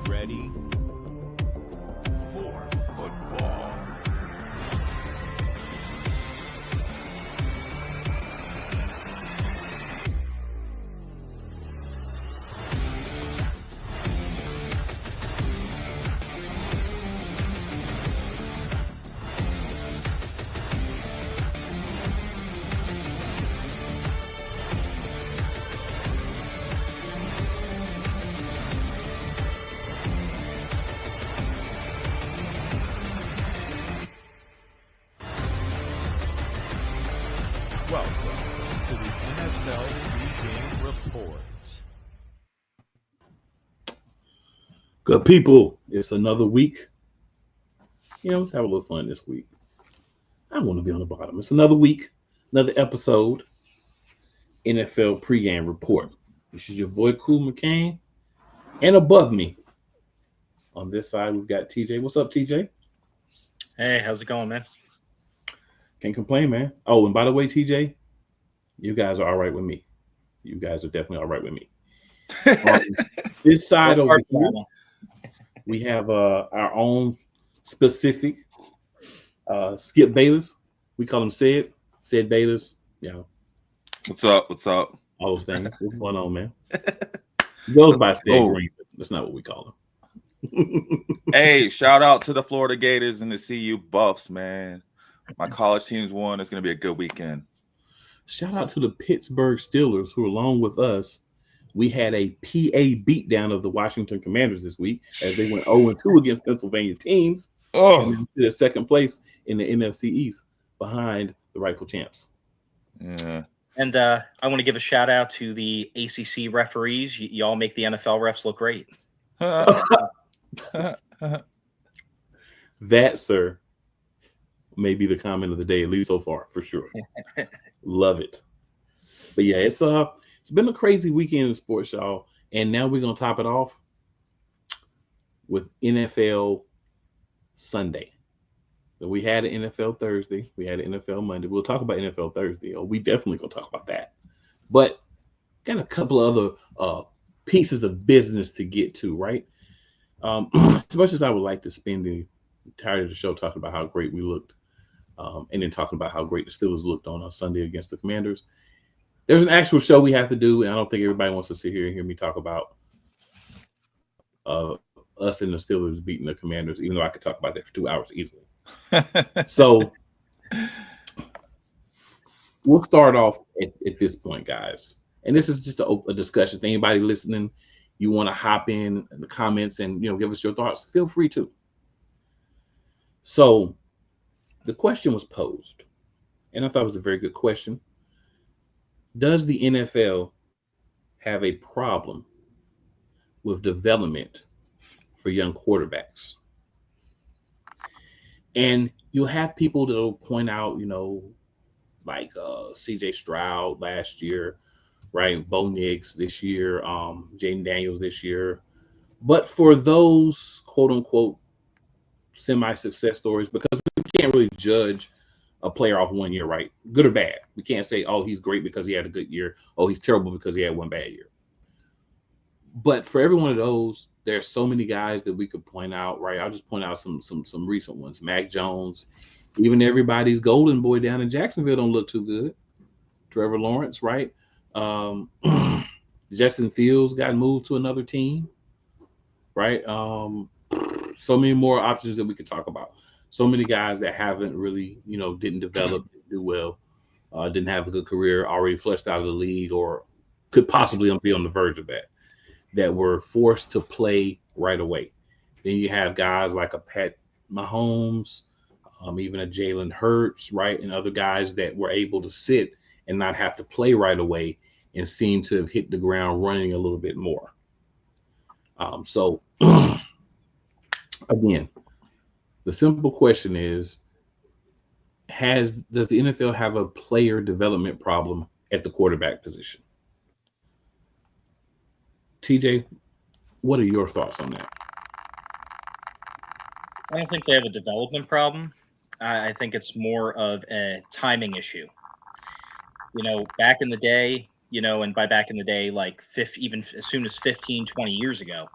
ready for football. Welcome to the NFL Pregame Report. Good people, it's another week. Let's have a little fun this week. I want to be on the bottom. It's another week, another episode, NFL Pregame Report. This is your boy, Cool McCain. And above me, on this side, we've got TJ. What's up, TJ? Hey, how's it going, man? Can't complain, man. Oh, and by the way, TJ, you guys are all right with me. You guys are definitely all right with me. On this side over here, we have our own specific Skip Bayless. We call him Sid Bayless. Yeah. What's up? All those things. What's going on, man? He goes by Sid Green, but that's not what we call him. Hey, shout out to the Florida Gators and the CU Buffs, man. My college teams won. It's going to be a good weekend. Shout out to the Pittsburgh Steelers, who, along with us, we had a PA beatdown of the Washington Commanders this week as they went 0-2 against Pennsylvania teams. And to second place in the NFC East behind the rightful champs. Yeah. And I want to give a shout out to the ACC referees. Y'all make the NFL refs look great. That, sir, may be the comment of the day, at least so far, for sure. Love it. But yeah, it's been a crazy weekend in sports, y'all. And now we're gonna top it off with NFL Sunday. So we had an NFL Thursday, we had an NFL Monday. We'll talk about NFL Thursday. We definitely gonna talk about that. But got a couple of other pieces of business to get to, right? As much as I would like to spend the entirety of the show talking about how great we looked, and then talking about how great the Steelers looked on Sunday against the Commanders, there's an actual show we have to do, and I don't think everybody wants to sit here and hear me talk about us and the Steelers beating the Commanders, even though I could talk about that for 2 hours easily. So we'll start off at this point, guys. And this is just a discussion. If anybody listening, you want to hop in the comments and give us your thoughts, feel free to. So the question was posed, and I thought it was a very good question. Does the NFL have a problem with development for young quarterbacks? And you'll have people that will point out, like CJ Stroud last year, right? Bo Nix this year, Jaden Daniels this year. But for those quote unquote semi-success stories, because we can't really judge a player off 1 year, right? Good or bad. We can't say, oh, he's great because he had a good year. Oh, he's terrible because he had one bad year. But for every one of those, there's so many guys that we could point out, right? I'll just point out some recent ones. Mac Jones, even everybody's golden boy down in Jacksonville don't look too good. Trevor Lawrence, right? Justin Fields got moved to another team, right? So many more options that we could talk about. So many guys that haven't really, didn't develop, didn't do well, didn't have a good career, already flushed out of the league, or could possibly be on the verge of that were forced to play right away. Then you have guys like a Pat Mahomes, even a Jalen Hurts, right? And other guys that were able to sit and not have to play right away and seem to have hit the ground running a little bit more. So again, the simple question is, does the NFL have a player development problem at the quarterback position? TJ, what are your thoughts on that? I don't think they have a development problem. I think it's more of a timing issue. Back in the day, and by back in the day, like even as soon as 15, 20 years ago,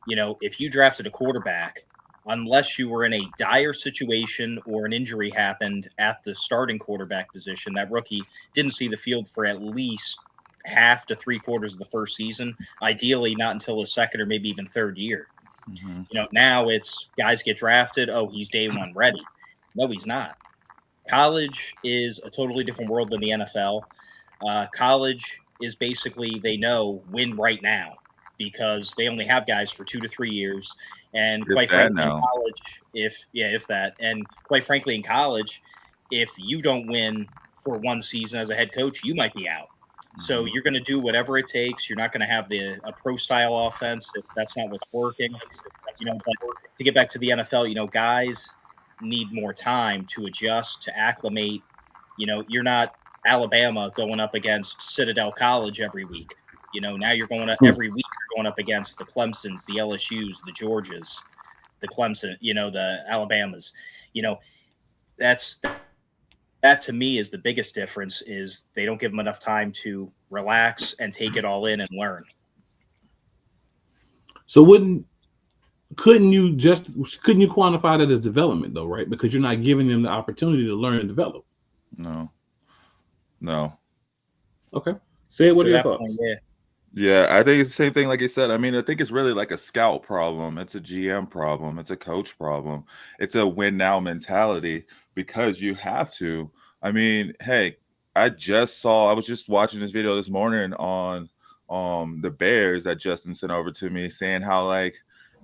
if you drafted a quarterback, unless you were in a dire situation or an injury happened at the starting quarterback position, that rookie didn't see the field for at least half to 3/4 of the first season, ideally not until his second or maybe even third year. Mm-hmm. Now it's guys get drafted. Oh, he's day one ready. No, he's not. College is a totally different world than the NFL. College is basically, they know, win right now because they only have guys for 2 to 3 years. And If quite that frankly, in now. college, if that, and quite frankly, in college, if you don't win for one season as a head coach, you might be out. So Mhm. you're going to do whatever it takes. You're not going to have a pro style offense if that's not what's working. But to get back to the NFL, guys need more time to adjust, to acclimate. You're not Alabama going up against Citadel College every week. Now you're going to every week you're going up against the Clemsons, the LSUs, the Georgias, the Clemson, the Alabamas. That's that to me is the biggest difference, is they don't give them enough time to relax and take it all in and learn. So couldn't you quantify that as development though, right? Because you're not giving them the opportunity to learn and develop. No. Okay. Say it. What To are your that thoughts? point, yeah. Yeah, I think it's the same thing like you said. I mean, I think it's really like a scout problem. It's a GM problem. It's a coach problem. It's a win now mentality because you have to. I mean, hey, I was just watching this video this morning on the Bears that Justin sent over to me, saying how, like,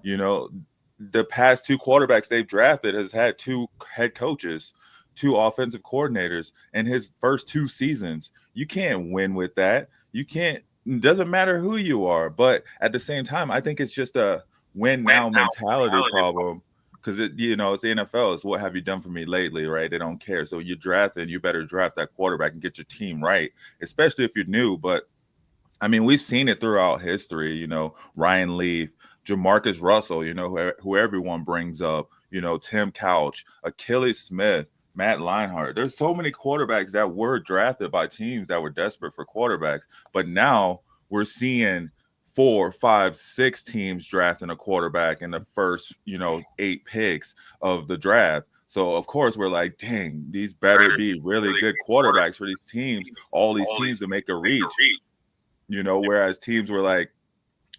the past 2 quarterbacks they've drafted has had 2 head coaches, 2 offensive coordinators in his first 2 seasons. You can't win with that. You can't. It doesn't matter who you are, but at the same time, I think it's just a win now mentality problem, because it's the NFL. It's what have you done for me lately, right? They don't care. So you better draft that quarterback and get your team right, especially if you're new. But I mean, we've seen it throughout history. Ryan Leaf, Jamarcus Russell, who everyone brings up. Tim Couch, Achilles Smith, Matt Leinart. There's so many quarterbacks that were drafted by teams that were desperate for quarterbacks, but now we're seeing 4, 5, 6 teams drafting a quarterback in the first, 8 picks of the draft. So of course we're like, dang, these better be really good quarterbacks for these teams. All these teams to make a reach. Whereas teams were like,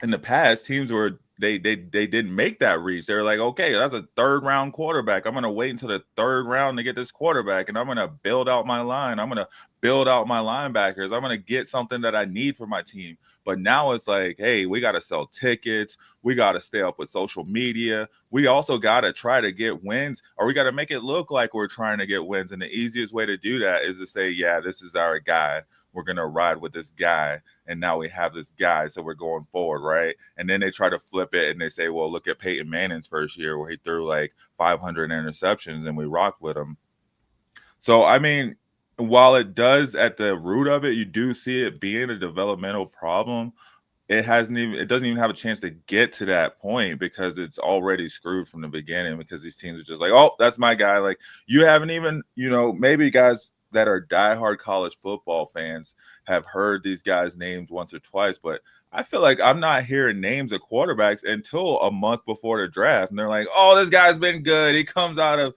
in the past, teams were they didn't make that reach. They were like, okay, that's a 3rd round quarterback. I'm gonna wait until the 3rd round to get this quarterback, and I'm gonna build out my line. I'm gonna build out my linebackers. I'm gonna get something that I need for my team. But now it's like, hey, we gotta sell tickets. We gotta stay up with social media. We also gotta try to get wins, or we gotta make it look like we're trying to get wins. And the easiest way to do that is to say, yeah, this is our guy. We're gonna ride with this guy. And now we have this guy, so we're going forward, right? And then they try to flip it and they say, well, look at Peyton Manning's first year where he threw like 500 interceptions and we rocked with him. So, I mean, while it does at the root of it, you do see it being a developmental problem. It doesn't even have a chance to get to that point because it's already screwed from the beginning, because these teams are just like, oh, that's my guy. Like, you haven't even, maybe guys that are diehard college football fans have heard these guys' names once or twice, but I feel like I'm not hearing names of quarterbacks until a month before the draft. And they're like, oh, this guy's been good. He comes out of,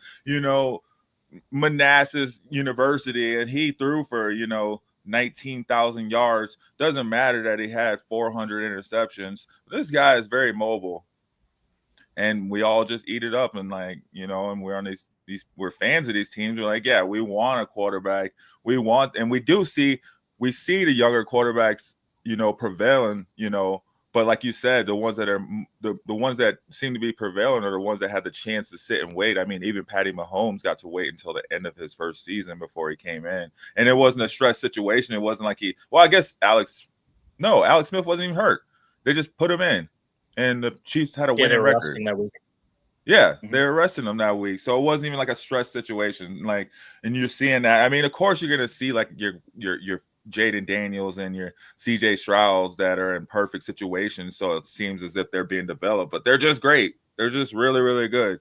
Manassas University and he threw for, 19,000 yards. Doesn't matter that he had 400 interceptions. This guy is very mobile. And we all just eat it up and and we're on these we're fans of these teams. We're like, yeah, we want a quarterback. We see the younger quarterbacks, prevailing, but like you said, the ones that are the ones that seem to be prevailing are the ones that had the chance to sit and wait. I mean, even Patty Mahomes got to wait until the end of his first season before he came in. And it wasn't a stress situation. It wasn't like I guess Alex Smith wasn't even hurt. They just put him in. And the Chiefs had a winning record. That week. Yeah, they're arresting him that week. So it wasn't even like a stress situation. And you're seeing that. I mean, of course, you're gonna see like your Jaden Daniels and your CJ Strouds that are in perfect situations. So it seems as if they're being developed, but they're just great. They're just really, really good.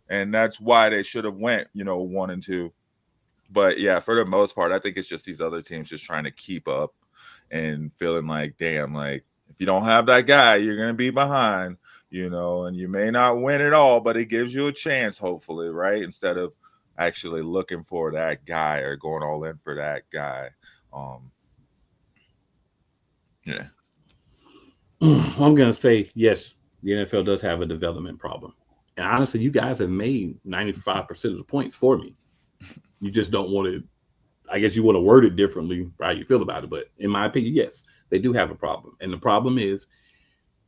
And that's why they should have went, 1 and 2. But yeah, for the most part, I think it's just these other teams just trying to keep up and feeling like, damn, like if you don't have that guy, you're gonna be behind. and you may not win it all, but it gives you a chance, hopefully, right? Instead of actually looking for that guy or going all in for that guy. Yeah. I'm going to say, yes, the NFL does have a development problem. And honestly, you guys have made 95% of the points for me. You just don't want to, I guess you want to word it differently for how you feel about it. But in my opinion, yes, they do have a problem. And the problem is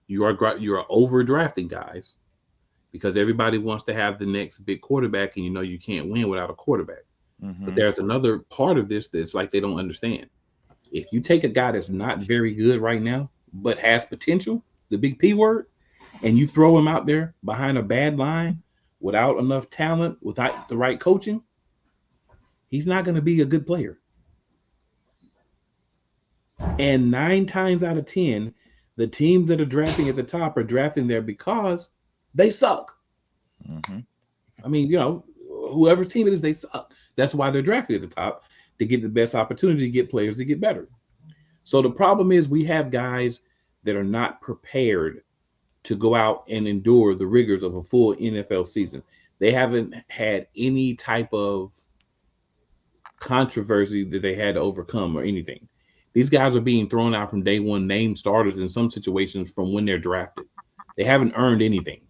you are overdrafting guys because everybody wants to have the next big quarterback, and you can't win without a quarterback. But there's another part of this that's like they don't understand. If you take a guy that's not very good right now, but has potential, the big P word, and you throw him out there behind a bad line without enough talent, without the right coaching, he's not going to be a good player. And 9 times out of 10, the teams that are drafting at the top are drafting there because they suck. I mean, whoever team it is, they suck. That's why they're drafting at the top, to get the best opportunity to get players to get better. So the problem is we have guys that are not prepared to go out and endure the rigors of a full NFL season. They haven't had any type of controversy that they had to overcome or anything. These guys are being thrown out from day one, named starters in some situations from when they're drafted. They haven't earned anything.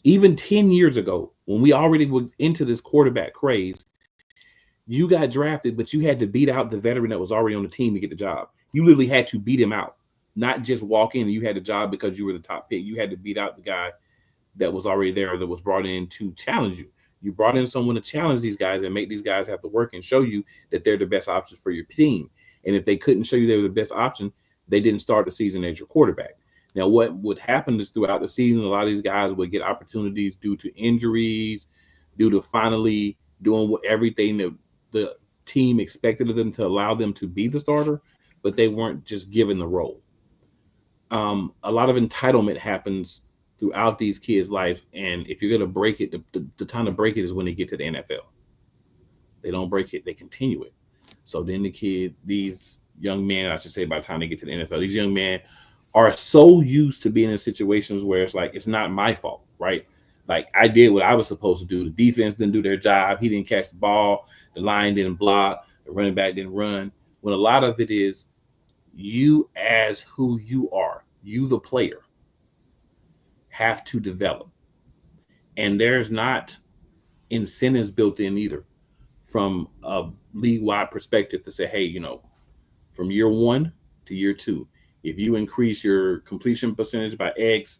Even 10 years ago, when we already were into this quarterback craze, you got drafted, but you had to beat out the veteran that was already on the team to get the job. You literally had to beat him out, not just walk in and you had a job because you were the top pick. You had to beat out the guy that was already there, that was brought in to challenge you. You brought in someone to challenge these guys and make these guys have to work and show you that they're the best options for your team. And if they couldn't show you they were the best option, they didn't start the season as your quarterback. Now, what would happen is throughout the season, a lot of these guys would get opportunities due to injuries, due to finally doing everything that the team expected of them to allow them to be the starter, but they weren't just given the role. A lot of entitlement happens throughout these kids' life, and if you're going to break it, the time to break it is when they get to the NFL. They don't break it, they continue it. So then these young men, I should say, by the time they get to the NFL, these young men are so used to being in situations where it's like, it's not my fault, right? Like, I did what I was supposed to do. The defense didn't do their job. He didn't catch the ball. The line didn't block. The running back didn't run. When a lot of it is you as who you are, you the player, have to develop. And there's not incentives built in either from a league-wide perspective to say, hey, from year 1 to year 2, if you increase your completion percentage by X,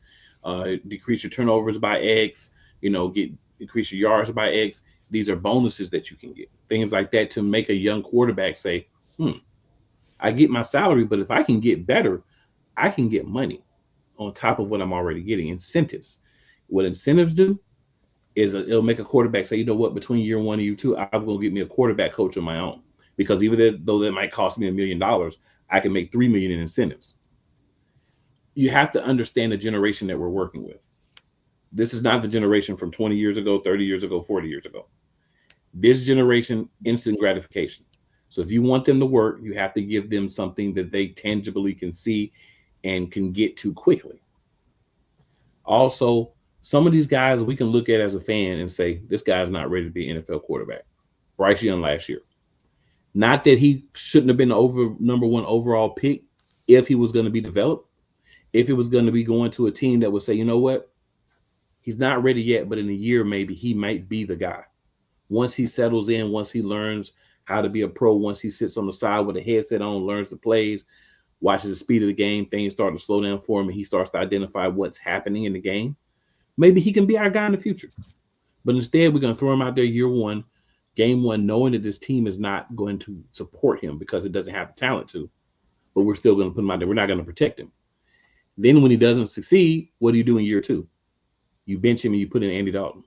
decrease your turnovers by X, increase your yards by X, these are bonuses that you can get. Things like that to make a young quarterback say, I get my salary, but if I can get better, I can get money on top of what I'm already getting. Incentives. What incentives do is it'll make a quarterback say, you know what, between year 1 and year 2, I'm going to get me a quarterback coach of my own. Because even though that might cost me $1 million, I can make $3 million in incentives. You have to understand the generation that we're working with. This is not the generation from 20 years ago, 30 years ago, 40 years ago. This generation, instant gratification. So if you want them to work, you have to give them something that they tangibly can see and can get to quickly. Also, some of these guys we can look at as a fan and say, this guy's not ready to be an NFL quarterback. Bryce Young last year. Not that he shouldn't have been the number 1 overall pick if he was going to be developed, if he was going to be going to a team that would say, you know what, he's not ready yet, but in a year, maybe he might be the guy. Once he settles in, once he learns how to be a pro, once he sits on the side with a headset on, learns the plays, watches the speed of the game, things start to slow down for him, and he starts to identify what's happening in the game, maybe he can be our guy in the future. But instead, we're going to throw him out there year 1, game 1, knowing that this team is not going to support him because it doesn't have the talent to, but we're still going to put him out there. We're not going to protect him. Then when he doesn't succeed, what do you do in year 2? You bench him and you put in Andy Dalton.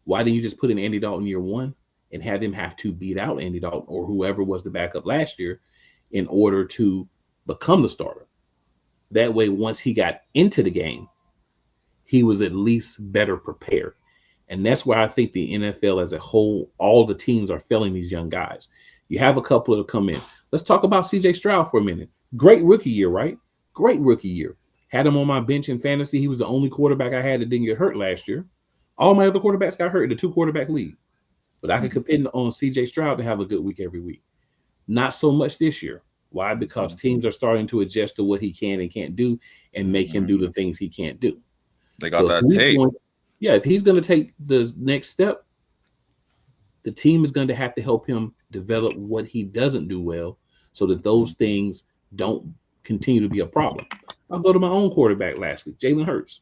Why didn't you just put in Andy Dalton year 1 and have him have to beat out Andy Dalton or whoever was the backup last year in order to become the starter? That way, once he got into the game, he was at least better prepared. And that's why I think the NFL as a whole, all the teams are failing these young guys. You have a couple that come in. Let's talk about CJ Stroud for a minute. Great rookie year, right? Great rookie year. Had him on my bench in fantasy. He was the only quarterback I had that didn't get hurt last year. All my other quarterbacks got hurt in the 2-quarterback league. But I could depend on CJ Stroud to have a good week every week. Not so much this year. Why? Because teams are starting to adjust to what he can and can't do and make him do the things he can't do. They got that tape. If he's going to take the next step, the team is going to have to help him develop what he doesn't do well so that those things don't continue to be a problem. I'll go to my own quarterback lastly, Jalen Hurts.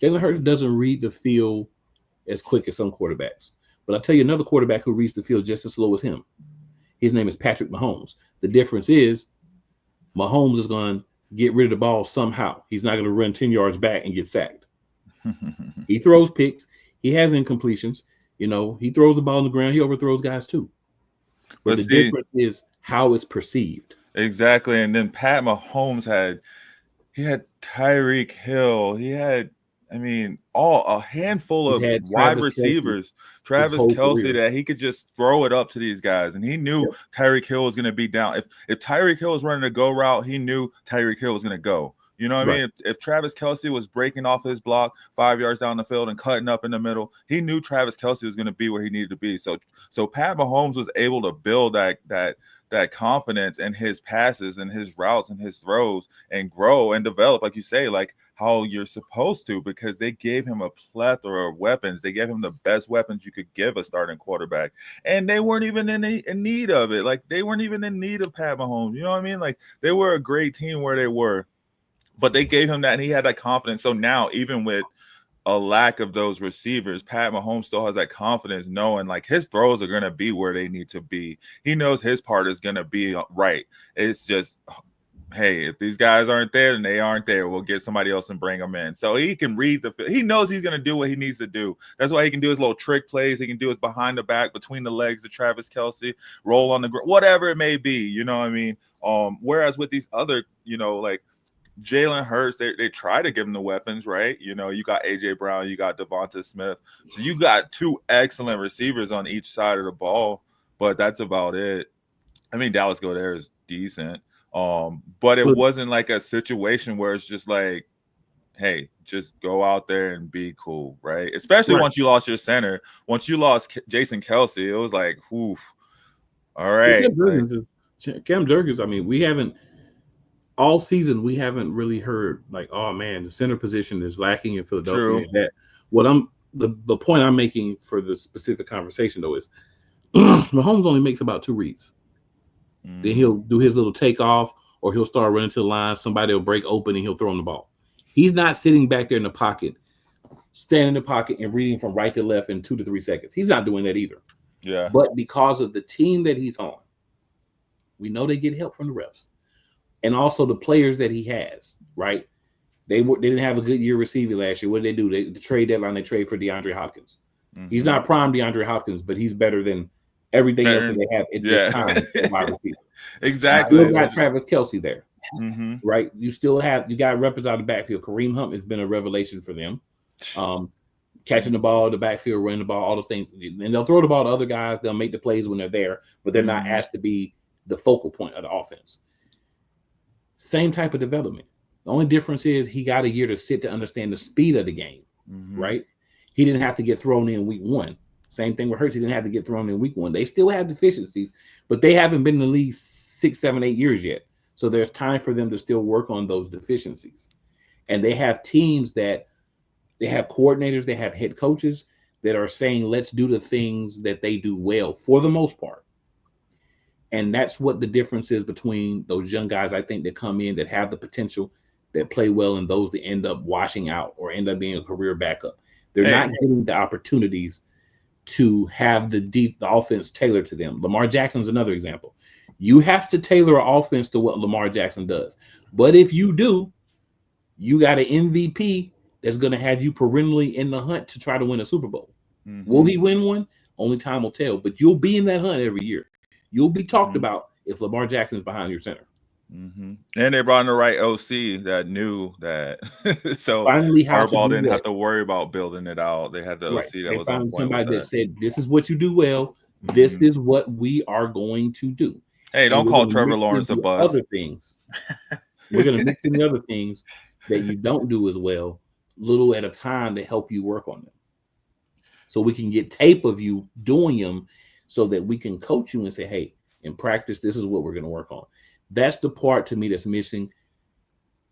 Jalen Hurts doesn't read the field as quick as some quarterbacks. But I'll tell you another quarterback who reads the field just as slow as him. His name is Patrick Mahomes. The difference is Mahomes is going to get rid of the ball somehow. He's not going to run 10 yards back and get sacked. He throws picks. He has incompletions. He throws the ball on the ground. He overthrows guys too. But the difference is how it's perceived. Exactly. And then Pat Mahomes had Tyreek Hill. He had, a handful of wide receivers. Travis Kelce, that he could just throw it up to these guys. And he knew Tyreek Hill was going to be down. If Tyreek Hill was running a go route, he knew Tyreek Hill was going to go. You know what I mean? If Travis Kelce was breaking off his block 5 yards down the field and cutting up in the middle, he knew Travis Kelce was going to be where he needed to be. So Pat Mahomes was able to build that confidence in his passes and his routes and his throws and grow and develop, like you say, like how you're supposed to, because they gave him a plethora of weapons. They gave him the best weapons you could give a starting quarterback. And they weren't even in need of it. Like, they weren't even in need of Pat Mahomes. You know what I mean? Like, they were a great team where they were. But they gave him that, and he had that confidence. So now, even with a lack of those receivers, Pat Mahomes still has that confidence, knowing like his throws are going to be where they need to be. He knows his part is going to be right. It's just, hey, if these guys aren't there, then they aren't there. We'll get somebody else and bring them in. So he can read he knows he's going to do what he needs to do. That's why he can do his little trick plays. He can do his behind the back, between the legs to Travis Kelce, roll on the ground, whatever it may be. You know what I mean? Whereas with these other, like Jalen Hurts, they try to give him the weapons, right? You got AJ Brown, you got Devonta Smith. So you got two excellent receivers on each side of the ball, but that's about it. Dallas Goedert is decent. But it wasn't like a situation where it's just like, hey, just go out there and be cool, right? Especially once you lost your center. Once you lost Jason Kelce, it was like, oof. All right. Cam Jurgens, we haven't all season, we haven't really heard like, oh man, the center position is lacking in Philadelphia. The point I'm making for the specific conversation though is Mahomes only makes about 2 reads. Then he'll do his little takeoff, or he'll start running to the line. Somebody will break open and he'll throw him the ball. He's not sitting back there in the pocket, standing in the pocket and reading from right to left in 2 to 3 seconds. He's not doing that either. Yeah. But because of the team that he's on, we know they get help from the refs. And also the players that he has, right? They didn't have a good year receiving last year. What did they do? The trade deadline, they trade for DeAndre Hopkins. He's not prime DeAndre Hopkins, but he's better than everything else that they have at this time. Wide receiver. Exactly. You still got Travis Kelce there, right? You got weapons out of the backfield. Kareem Hunt has been a revelation for them. Catching the ball, the backfield, running the ball, all the things. And they'll throw the ball to other guys. They'll make the plays when they're there, but they're not asked to be the focal point of the offense. Same type of development. The only difference is he got a year to sit to understand the speed of the game, right? He didn't have to get thrown in week 1. Same thing with Hurts. He didn't have to get thrown in week 1. They still have deficiencies, but they haven't been in the league 6, 7, 8 years yet. So there's time for them to still work on those deficiencies. And they have teams that they have coordinators, they have head coaches that are saying, let's do the things that they do well for the most part. And that's what the difference is between those young guys, I think, that come in that have the potential, that play well, and those that end up washing out or end up being a career backup. They're not getting the opportunities to have the offense tailored to them. Lamar Jackson's another example. You have to tailor an offense to what Lamar Jackson does. But if you do, you got an MVP that's going to have you perennially in the hunt to try to win a Super Bowl. Will he win one? Only time will tell. But you'll be in that hunt every year. You'll be talked about if Lamar Jackson is behind your center. And they brought in the right OC that knew that. So finally, Harbaugh didn't have to worry about building it out. They had the OC that was on point. Somebody that said, this is what you do well. This is what we are going to do. Hey, don't call Trevor Lawrence a bust. Other things. We're going to mix in the other things. that you don't do as well, little at a time, to help you work on them. So we can get tape of you doing them so that we can coach you and say, hey, in practice, this is what we're going to work on. That's the part to me that's missing.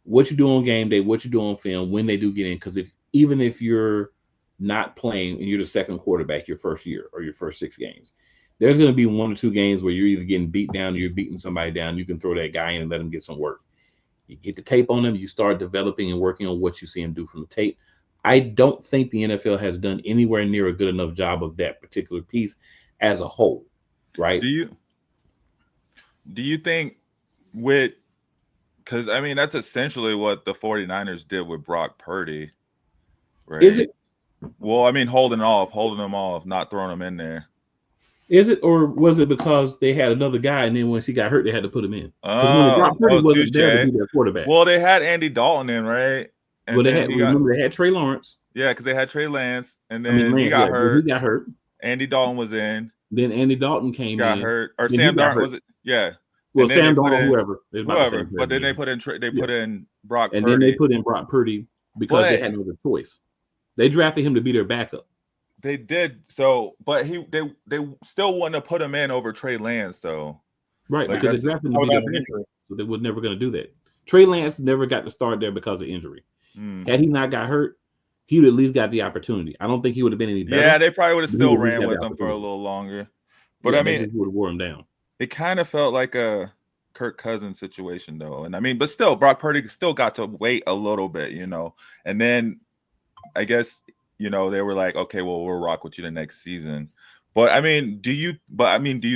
What you do on game day, what you do on film, when they do get in. Because even if you're not playing and you're the second quarterback your first year or your first 6 games, there's going to be 1 or 2 games where you're either getting beat down or you're beating somebody down. You can throw that guy in and let him get some work. You get the tape on them. You start developing and working on what you see him do from the tape. I don't think the NFL has done anywhere near a good enough job of that particular piece as a whole, right? Do you think because I mean that's essentially what the 49ers did with Brock Purdy, right? Is it? Well, I mean holding him off, not throwing him in there. Is it, or was it because they had another guy and then once he got hurt, they had to put him in? Because when Brock Purdy wasn't there to be their quarterback. Well, they had Andy Dalton in, right? And well, they had Trey Lawrence. Yeah, because they had Trey Lance, and then he got hurt. He got hurt. Andy Dalton was in. Then Andy Dalton got hurt, or Sam Darnold was it? Yeah. Well, Sam Darnold, whoever. But then they put in Brock Purdy. And then they put in Brock Purdy because they had no other choice. They drafted him to be their backup. They did so, but they still wouldn't have put him in over Trey Lance, though. Right, because they drafted him to be their backup, so they were never going to do that. Trey Lance never got to start there because of injury. Had he not got hurt, he would at least got the opportunity. I don't think he would have been any better. Yeah, they probably would have still ran with him for a little longer. But I mean, it would have wore him down. It kind of felt like a Kirk Cousins situation, though. And I mean, but still, Brock Purdy still got to wait a little bit, And then I guess, they were like, okay, well, we'll rock with you the next season. But I mean, do you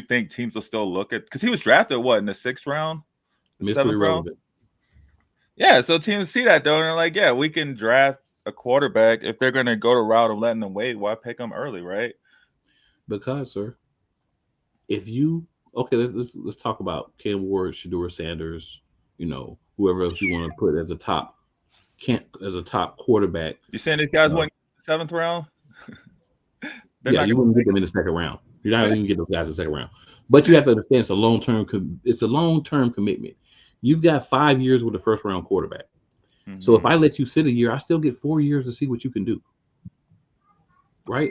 think teams will still look at, because he was drafted in the 6th round? The 7th round? Yeah, so teams see that though, and they're like, yeah, we can draft a quarterback. If they're gonna go the route of letting them wait, why pick them early, right? Because, sir, let's talk about Cam Ward, Shedeur Sanders, whoever else you want to put as a top quarterback. You saying these guys went 7th round? You wouldn't get them in the 2nd round. You're not even get those guys in the 2nd round. But you have to understand it's a long-term commitment. You've got 5 years with a first-round quarterback. Mm-hmm. So if I let you sit a year, I still get 4 years to see what you can do. Right?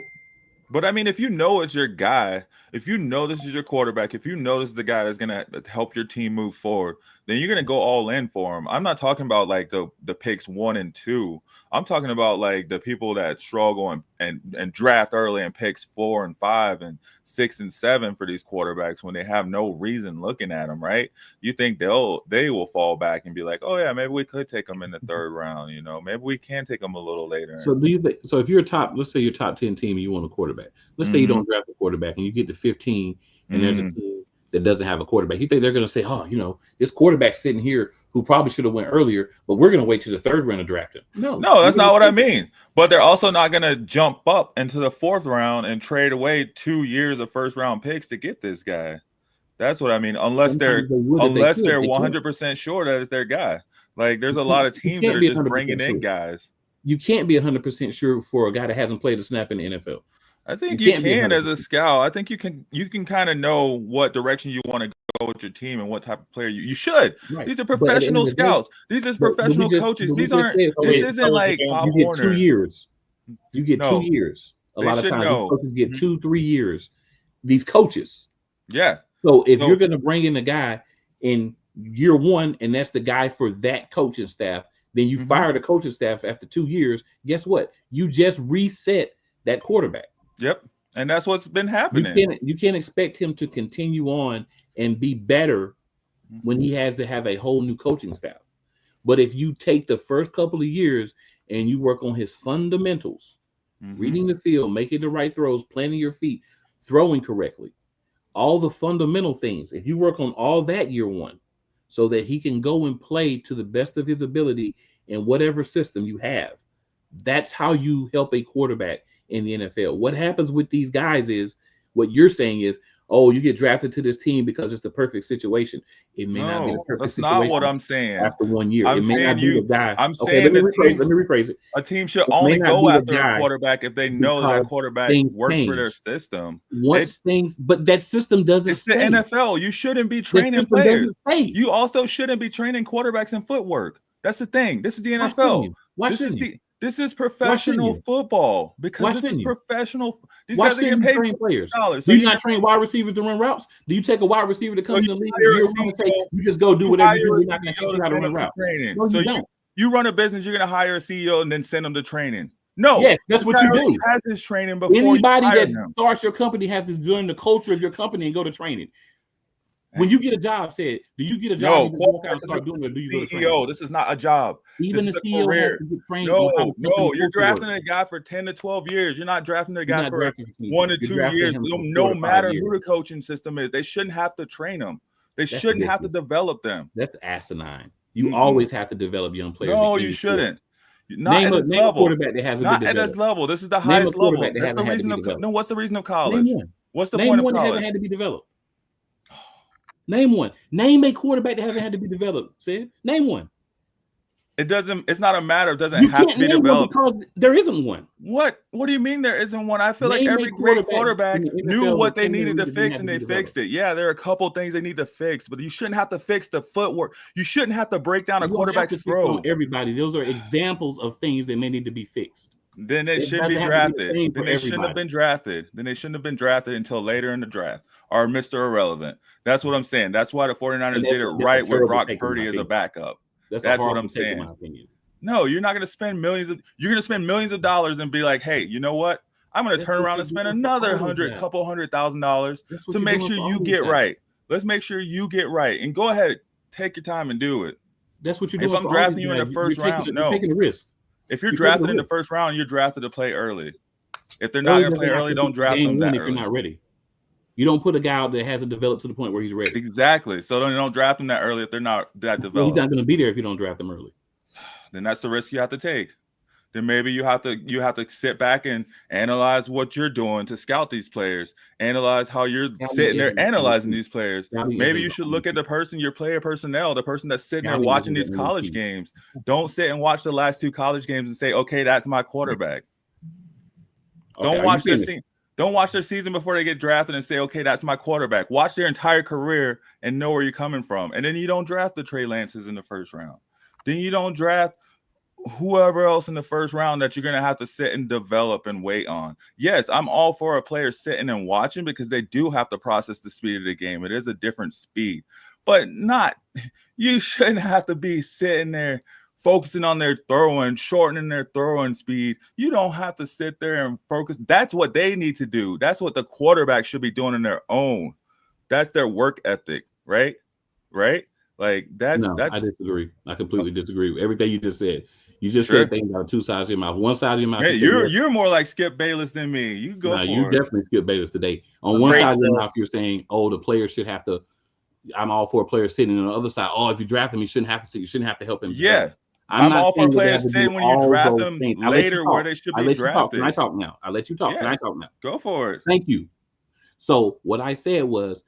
But I mean, if you know it's your guy, if you know this is your quarterback, if you know this is the guy that's going to help your team move forward, then you're going to go all in for him. I'm not talking about like the picks 1 and 2. I'm talking about like the people that struggle and draft early and picks 4 and 5 and 6 and 7 for these quarterbacks when they have no reason looking at them, right? You think they will fall back and be like, oh yeah, maybe we could take them in the 3rd round, maybe we can take them a little later. So if you're let's say you're top 10 team and you want a quarterback. Let's say you don't draft a quarterback and you get to 15 and there's a team that doesn't have a quarterback. You think they're going to say, oh, this quarterback's sitting here who probably should have went earlier, but we're going to wait to the 3rd round to draft him. No, that's not what I mean. But they're also not going to jump up into the 4th round and trade away 2 years of first-round picks to get this guy. That's what I mean. Unless they're 100% sure that it's their guy. Like there's a lot of teams that are just bringing in guys. You can't be 100% sure for a guy that hasn't played a snap in the NFL. I think you can as a scout. I think you can kind of know what direction you want to go with your team and what type of player you should. Right. These are professional scouts. These are professional coaches. These aren't. This isn't like Bob you Warner. Get 2 years. You get 2 years. A lot of times, coaches get 2-3 years. These coaches. Yeah. So if you're going to bring in a guy in year 1 and that's the guy for that coaching staff, then you fire the coaching staff after 2 years. Guess what? You just reset that quarterback. Yep. And that's what's been happening. You can't expect him to continue on and be better when he has to have a whole new coaching staff. But if you take the first couple of years and you work on his fundamentals, reading the field, making the right throws, planting your feet, throwing correctly, all the fundamental things, if you work on all that year 1 so that he can go and play to the best of his ability in whatever system you have, that's how you help a quarterback in the NFL. What happens with these guys is what you're saying is, oh, you get drafted to this team because it's the perfect situation. It may not be the perfect situation. That's not what I'm saying. After 1 year, it may not be the guy. I'm saying let me rephrase it. A team should only go after a quarterback if they know that quarterback works for their system. But that system doesn't. It's the NFL. You shouldn't be training players. You also shouldn't be training quarterbacks in footwork. That's the thing. This is the Why shouldn't NFL. you? Why This is shouldn't you? this is professional you? football Why because this is shouldn't you? professional. These Why guys are getting shouldn't you paid train players? dollars. Do you not train wide receivers to run routes? Do you take a wide receiver to come in the league hire year a one and say, CEO, you just go do you whatever you hire do? a We're not going to CEO teach you to how to send run them to routes. training. No, So you don't. you run a business, you're going to hire a CEO and then send them to training. No. Yes, that's what you do. Has his training before Anybody you hire that him. starts your company has to learn the culture of your company and go to training. When you get a job, do you get a job and just walk out and start doing it, or do you go to training? CEO, this is not a job. Even the CEO career. has to get trained on how the No, you're drafting works. a guy for 10 to 12 years. You're not drafting a guy for drafting 1 to 2 years. No matter who who the coaching system is, they shouldn't have to train them. They shouldn't have to develop them. That's asinine. You always have to develop young players. No, you shouldn't. Not at this level. Quarterback that hasn't not been at developed. this level. This is the highest level. That's the reason of developed. no. What's the reason of college? Name one. What's the point of college? That hasn't had to be developed. Name one. Name a quarterback that hasn't had to be developed. Sid, name one. It doesn't. It's not a matter. It doesn't You have can't to be name developed one because there isn't one. What do you mean there isn't one? I feel Name like every a great quarterback quarterback in the knew NFL what they that needed to didn't fix have and to they be fixed it. Yeah, there are a couple things they need to fix, but you shouldn't have to fix the footwork. You shouldn't have to break down a quarterback's throw. Everybody, those are examples of things that may need to be fixed. Then they shouldn't be drafted. Then they shouldn't have been drafted. Then they shouldn't have been drafted until later in the draft or Mr. Irrelevant. That's what I'm saying. That's why the 49ers did it right with Brock Purdy as a backup. That's what I'm saying. In my opinion. No, you're not going to spend millions of dollars and be like, hey, you know what? I'm going to turn around and spend another couple $100,000 to make sure you get right. Let's make sure you get right and go ahead, take your time and do it. That's what you're doing. If I'm drafting you in the first round, no. You're taking a risk. If you're drafted in the first round, you're drafted to play early. If they're not going to play early, don't draft them that early. If you're not ready. You don't put a guy out that hasn't developed to the point where he's ready. Exactly. So then you don't draft them that early if they're not that developed. Well, he's not going to be there if you don't draft them early. Then that's the risk you have to take. Then maybe you have to sit back and analyze what you're doing to scout these players. Analyze how you're sitting there analyzing these players. Maybe you should look at the person, your player personnel, the person that's sitting there watching these college games. Don't sit and watch the last 2 college games and say, okay, that's my quarterback. Don't watch their season. Don't watch their season before they get drafted and say, okay, that's my quarterback. Watch their entire career and know where you're coming from. And then you don't draft the Trey Lances in the first round. Then you don't draft whoever else in the first round that you're going to have to sit and develop and wait on. Yes, I'm all for a player sitting and watching because they do have to process the speed of the game. It is a different speed, but you shouldn't have to be sitting there focusing on their throwing, shortening their throwing speed. You don't have to sit there and focus. That's what they need to do. That's what the quarterback should be doing on their own. That's their work ethic, right? Right? Like that's I disagree. I completely disagree with everything you just said. You just said things out of 2 sides of your mouth. One side of your mouth. Hey, you're more like Skip Bayless than me. You go for you it. Definitely Skip Bayless today. On one side of your mouth, you're saying, "Oh, the player should have to." I'm all for a player sitting. On the other side, oh, if you draft him, you shouldn't have to sit. You shouldn't have to help him. Yeah, I'm all for players sitting when you draft them later where they should be drafted. Can I talk now? I let you talk. Yeah. Can I talk now? Go for it. Thank you. So what I said was,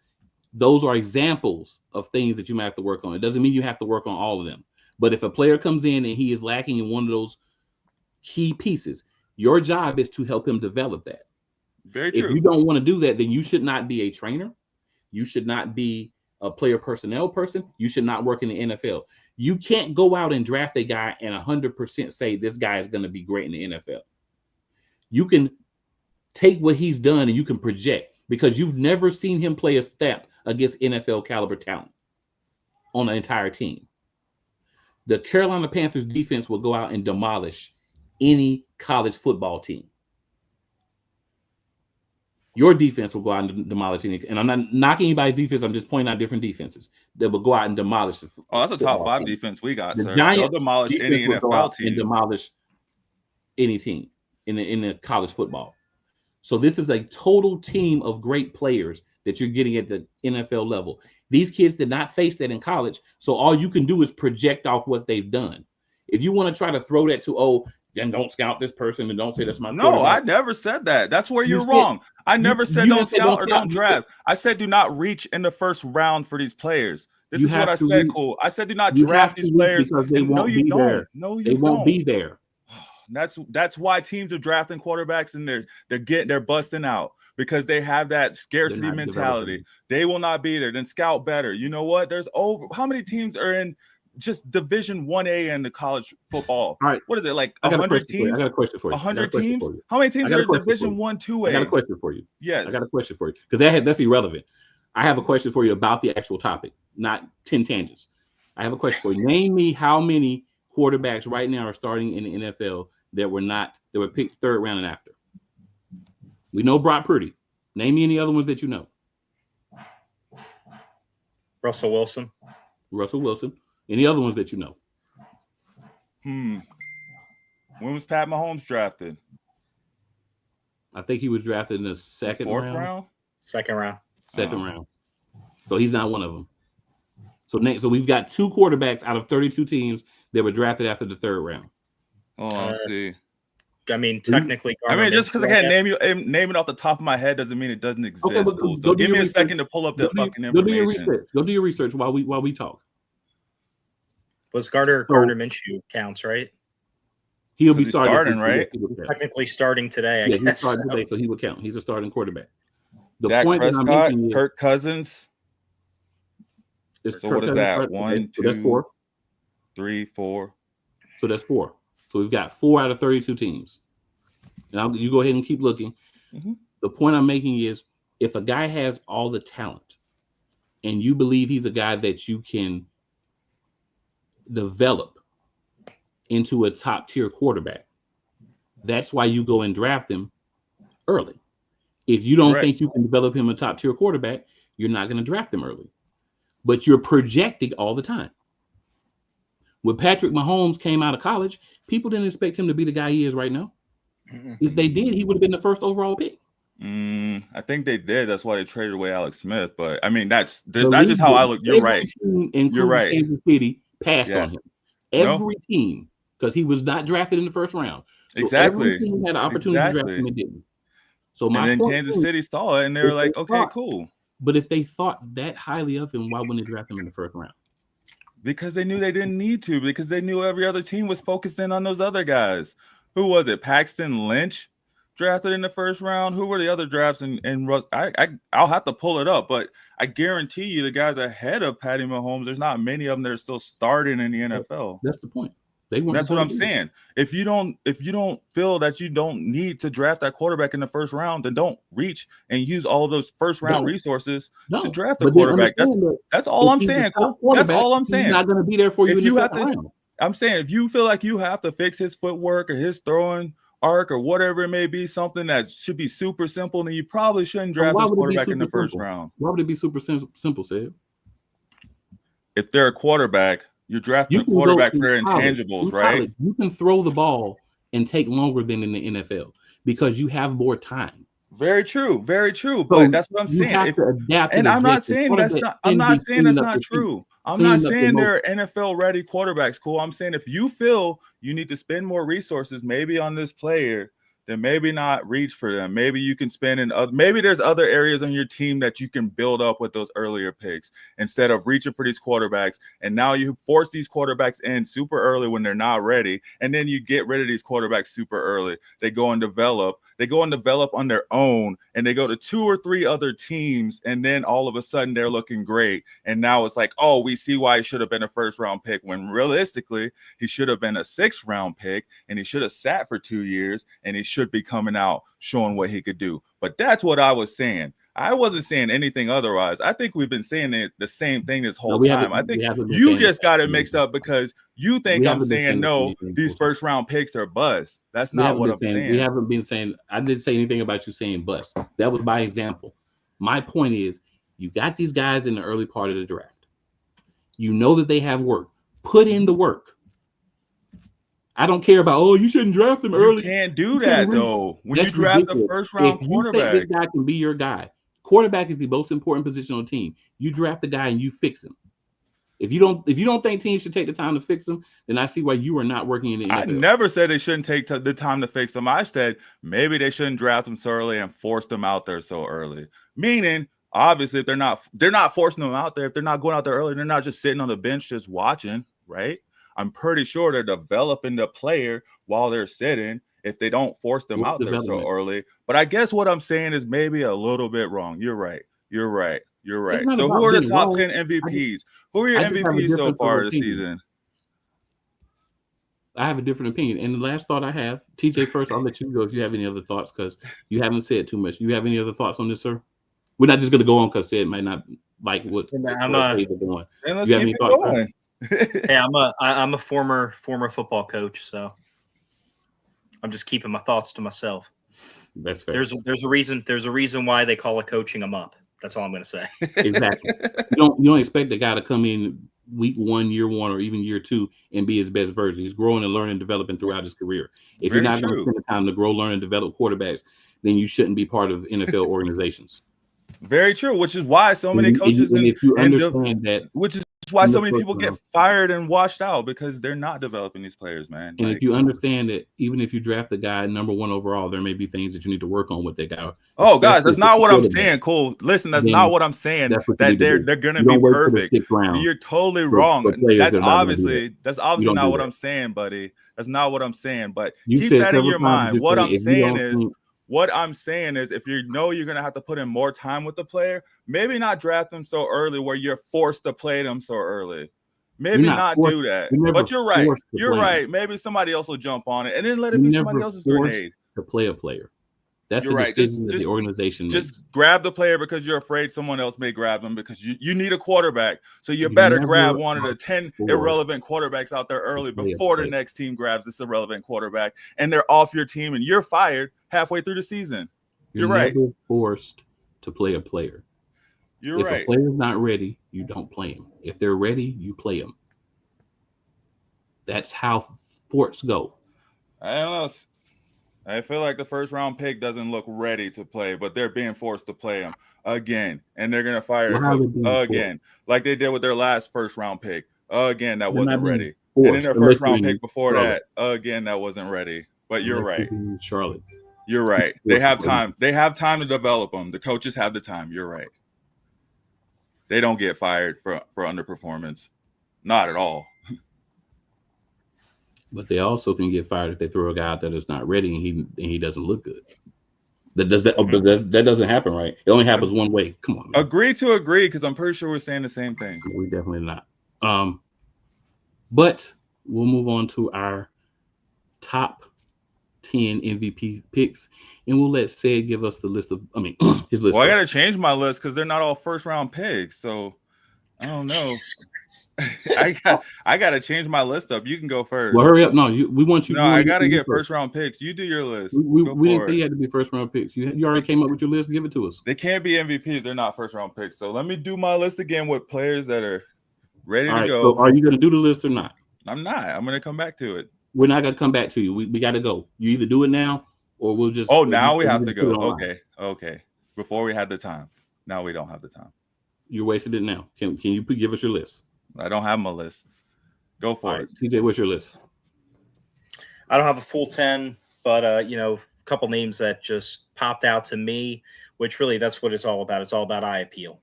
those are examples of things that you might have to work on. It doesn't mean you have to work on all of them. But if a player comes in and he is lacking in one of those key pieces, your job is to help him develop that. Very true. If you don't want to do that, then you should not be a trainer. You should not be a player personnel person. You should not work in the NFL. You can't go out and draft a guy and 100% say this guy is going to be great in the NFL. You can take what he's done and you can project, because you've never seen him play a snap against NFL caliber talent on an entire team. The Carolina Panthers defense will go out and demolish any college football team. Your defense will go out and demolish any. And I'm not knocking anybody's defense. I'm just pointing out different defenses that will go out and demolish. That's a top 5 defense we got, the sir. Giants they'll demolish any NFL team and demolish any team in the college football. So this is a total team of great players that you're getting at the NFL level. These kids did not face that in college, so all you can do is project off what they've done. If you want to try to throw that to, then don't scout this person and don't say that's my quarterback. I never said that. That's where you're wrong. I never said don't scout or don't draft. I said do not reach in the first round for these players. This is what I said, Cole. I said do not draft these players. They won't be there. No, you don't. They won't be there. That's why teams are drafting quarterbacks and they're busting out, because they have that scarcity mentality. They will not be there. Then scout better. You know what? There's how many teams are in just Division 1A in the college football. All right. What is it, like I got a 100 question for you. teams? I got a question for you. 100 teams? How many teams are in Division 1, 2A? I got a question for you. Yes. I got a question for you because that's irrelevant. I have a question for you about the actual topic, not 10 tangents. I have a question for you. Name me how many quarterbacks right now are starting in the NFL that were picked third round and after. We know Brock Purdy. Name me any other ones that you know. Russell Wilson. Any other ones that you know? When was Pat Mahomes drafted? I think he was drafted in the fourth round. Second round. So he's not one of them. So we've got 2 quarterbacks out of 32 teams that were drafted after the third round. Oh, let's see. I mean, technically, just because I can't name it off the top of my head doesn't mean it doesn't exist. Okay, but so give me a second to pull up that fucking information. Go do your research while we talk. Was Gardner Minshew counts, right? He'll be starting, right? Technically starting today, I guess. He's starting today, so he would count. He's a starting quarterback. The Dak point Prescott, that I'm making is, Kirk Cousins. So what is that? 1, 2, that's 4. 3, 4. So that's 4. So we've got 4 out of 32 teams. Now you go ahead and keep looking. Mm-hmm. The point I'm making is if a guy has all the talent and you believe he's a guy that you can develop into a top tier quarterback, that's why you go and draft him early. If you don't think you can develop him a top tier quarterback, you're not going to draft him early. But you're projecting all the time. When Patrick Mahomes came out of college, people didn't expect him to be the guy he is right now. If they did, he would have been the first overall pick. I think they did. That's why they traded away Alex Smith. But I mean, that's just how I look. You're right. You're right. Kansas City passed on him. Every team, because he was not drafted in the first round. So exactly. Every team had an opportunity to draft him and didn't. So then Kansas City saw it and they were like, okay, cool. But if they thought that highly of him, why wouldn't they draft him in the first round? Because they knew they didn't need to, because they knew every other team was focusing on those other guys. Who was it? Paxton Lynch drafted in the first round. Who were the other drafts? I'll have to pull it up, but I guarantee you the guys ahead of Patty Mahomes, there's not many of them that are still starting in the NFL. That's the point. That's what I'm saying. If you don't feel that you don't need to draft that quarterback in the first round, then don't reach and use all of those first round resources to draft the quarterback. That's all I'm saying. That's all I'm saying. He's not going to be there for you in the second round. I'm saying if you feel like you have to fix his footwork or his throwing arc or whatever it may be, something that should be super simple, then you probably shouldn't draft this quarterback in the first round. Why would it be super simple, Seb? If they're a quarterback, you're drafting a quarterback for intangibles, right? You can throw the ball and take longer than in the NFL because you have more time. Very true. Very true. But that's what I'm saying. I'm not saying that's not true. I'm not saying they're NFL ready quarterbacks. Cool. I'm saying if you feel you need to spend more resources maybe on this player, then maybe not reach for them. Maybe you can spend maybe there's other areas on your team that you can build up with those earlier picks instead of reaching for these quarterbacks. And now you force these quarterbacks in super early when they're not ready. And then you get rid of these quarterbacks super early. They go and develop on their own, and they go to 2 or 3 other teams. And then all of a sudden they're looking great. And now it's like, oh, we see why he should have been a first round pick, when realistically he should have been a 6th round pick, and he should have sat for 2 years, and he should be coming out showing what he could do. But that's what I was saying. I wasn't saying anything otherwise. I think we've been saying the same thing this whole time. I think you just got it mixed up because you think I'm saying no, these first round picks are bust. That's not what I'm saying. We haven't been saying, I didn't say anything about you saying bust. That was my example. My point is, you got these guys in the early part of the draft. You know that they have work. Put in the work. I don't care about, you shouldn't draft them early. You can't do that, though. When you draft a first-round quarterback. This guy can be your guy. Quarterback is the most important position on the team. You draft the guy and you fix him. If you don't think teams should take the time to fix him, then I see why you are not working in the NFL. I never said they shouldn't take the time to fix them. I said maybe they shouldn't draft them so early and force them out there so early. Meaning, obviously, if they're not forcing them out there. If they're not going out there early, they're not just sitting on the bench just watching, right? I'm pretty sure they're developing the player while they're sitting if they don't force them out there so early. But I guess what I'm saying is maybe a little bit wrong. You're right. So who are the top 10 MVPs? Who are your MVPs so far this season? I have a different opinion. And the last thought I have, TJ, first, I'll let you go if you have any other thoughts because you haven't said too much. You have any other thoughts on this, sir? We're not just going to go on because it might not like what I'm Days are doing. And let's You have keep any it thoughts, sir? going. Hey, I'm a former football coach, so I'm just keeping my thoughts to myself. That's fair. There's a reason why they call it coaching them up. That's all I'm going to say. Exactly. You don't expect the guy to come in week 1, year 1, or even year 2 and be his best version. He's growing and learning and developing throughout his career. If Very you're not going to true. spend the time to grow, learn, and develop quarterbacks, then you shouldn't be part of NFL organizations. Very true, which is why so many And coaches if you understand that, which is why in so the many first people get round, fired and washed out because they're not developing these players, man. and Like, if you understand that even if you draft a guy number 1 overall, there may be things that you need to work on with that guy. oh, guys, especially that's if it's not a what I'm quarterback. saying. Cool. Listen, that's Then not what I'm saying. That's what you That need to do. they're gonna You be don't wait for the perfect. 6th round You're totally for wrong. players That's that are not gonna do obviously You not don't do what that. I'm saying, buddy. That's not what I'm saying. But You keep said that in several your times, mind. you What say I'm if you saying don't is think what I'm saying is if you know you're gonna have to put in more time with the player, maybe not draft them so early where you're forced to play them so early. Maybe you're not not forced, do that. you're never But you're right. forced to You're play him. right. Maybe somebody else will jump on it and then let it You're be somebody never else's forced grenade. to play a player. That's You're a right. decision that the organization makes. Just grab the player because you're afraid someone else may grab them because you need a quarterback. So you You better never grab one of are the 10 forced irrelevant quarterbacks out there early to play a before the player. next team grabs this irrelevant quarterback and they're off your team and you're fired halfway through the season. You're You're right. never forced to play a player. You're If a right. player's not ready, you don't play him. If they're ready, you play them. That's how sports go. I don't know. I feel like the first round pick doesn't look ready to play, but they're being forced to play him again, and they're gonna fire Well, a how are coach they being forced? again, like they did with their last first round pick. Again, that They're wasn't not being ready, and then forced their unless first you're round in pick before Charlotte. that, again, that wasn't ready. But you're Unless right. you're in Charlotte. You're right. They Forced to have play him. time. They have time to develop them. The coaches have the time. You're right. They don't get fired for underperformance. Not at all. But they also can get fired if they throw a guy out there that's not ready and he doesn't look good. But that doesn't happen, right? It only happens one way. Come on, man. Agree to agree, because I'm pretty sure we're saying the same thing. We definitely not. But we'll move on to our top 10 MVP picks, and we'll let Sid give us the list of. His list. Well, I got to change my list because they're not all first round picks. So I don't know. I got to change my list up. You can go first. Well, hurry up. No, we want you. No, I got to get first round picks. You do your list. We didn't say you had to be first round picks. You already came up with your list. Give it to us. They can't be MVPs. They're not first round picks. So let me do my list again with players that are ready to go. So are you going to do the list or not? I'm not. I'm going to come back to it. We're not going to come back to you. We got to go. You either do it now or we'll just. Oh, now we have to go. Okay. Okay. Before we had the time. Now we don't have the time. You're wasting it now. Can you give us your list? I don't have my list. Go for it. TJ, what's your list? I don't have a full 10, but a couple names that just popped out to me, which really that's what it's all about. It's all about eye appeal,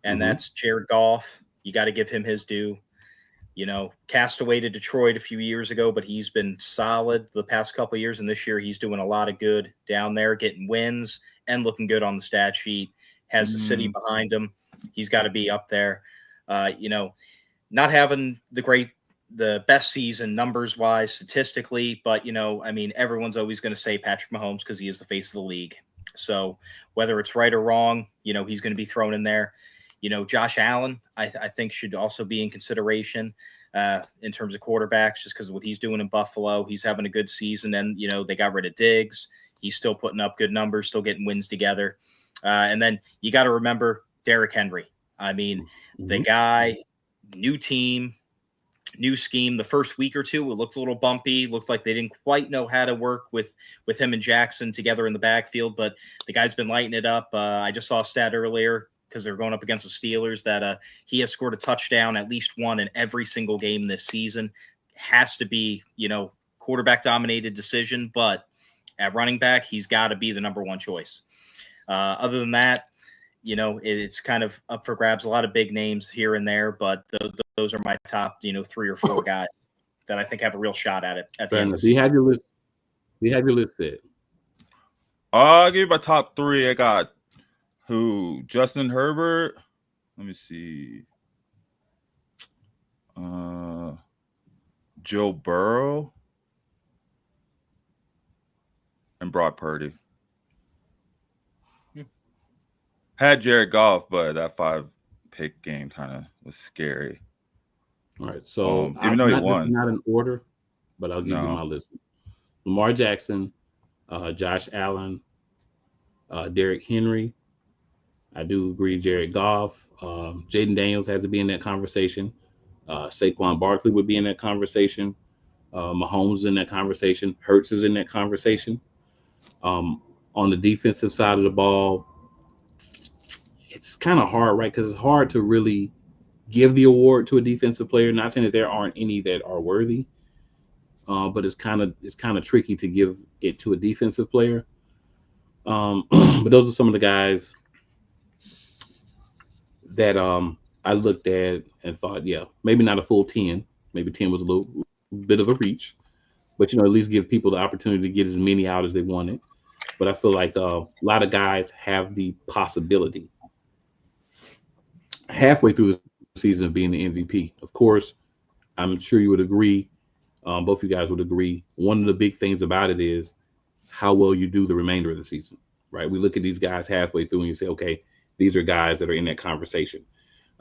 and that's Jared Goff. You got to give him his due. Cast away to Detroit a few years ago, but he's been solid the past couple of years, and this year he's doing a lot of good down there, getting wins and looking good on the stat sheet. Has the city behind him. He's got to be up there. Not having the best season numbers wise statistically, but everyone's always going to say Patrick Mahomes because he is the face of the league. So whether it's right or wrong, he's going to be thrown in there. Josh Allen, I think should also be in consideration in terms of quarterbacks, just because of what he's doing in Buffalo. He's having a good season, and they got rid of Diggs. He's still putting up good numbers, still getting wins together. And then you got to remember Derrick Henry. The guy, new team, new scheme. The first week or two, it looked a little bumpy. Looked like they didn't quite know how to work with him and Jackson together in the backfield, but the guy's been lighting it up. I just saw a stat earlier because they're going up against the Steelers that he has scored a touchdown, at least one in every single game this season. Has to be, quarterback dominated decision, but at running back, he's got to be the number one choice. Other than that, it's kind of up for grabs. A lot of big names here and there, but those are my top, 3 or 4 guys that I think have a real shot at it. At the end of the season. You have your list. You have your list set. I'll give you my top 3. I got Justin Herbert. Let me see. Joe Burrow and Brock Purdy. Had Jared Goff, but that 5-pick game kind of was scary. All right, so Even though he not won. not in order, but I'll give you No. my list. Lamar Jackson, Josh Allen, Derrick Henry. I do agree, Jared Goff. Jaden Daniels has to be in that conversation. Saquon Barkley would be in that conversation. Mahomes is in that conversation. Hurts is in that conversation. On the defensive side of the ball, it's kind of hard, right? Because it's hard to really give the award to a defensive player. Not saying that there aren't any that are worthy, but it's kind of tricky to give it to a defensive player. But those are some of the guys that I looked at and thought, yeah, maybe not a full 10. Maybe 10 was a little bit of a reach, but at least give people the opportunity to get as many out as they wanted. But I feel like a lot of guys have the possibility halfway through the season of being the MVP. Of course, I'm sure you would agree. Both of you guys would agree. One of the big things about it is how well you do the remainder of the season, right? We look at these guys halfway through and you say, okay, these are guys that are in that conversation.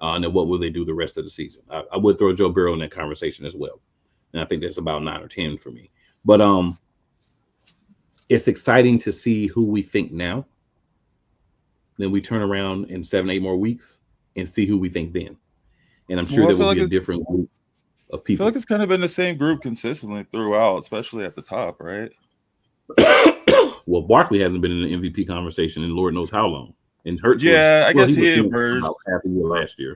And then what will they do the rest of the season? I would throw Joe Burrow in that conversation as well. And I think that's about 9 or 10 for me. But it's exciting to see who we think now. Then we turn around in 7, 8 more weeks and see who we think then. And I'm sure there will be a different group of people. I feel like it's kind of been the same group consistently throughout, especially at the top, right? Well, Barkley hasn't been in the MVP conversation in Lord knows how long. And Hurts, I guess he emerged about half a year last year.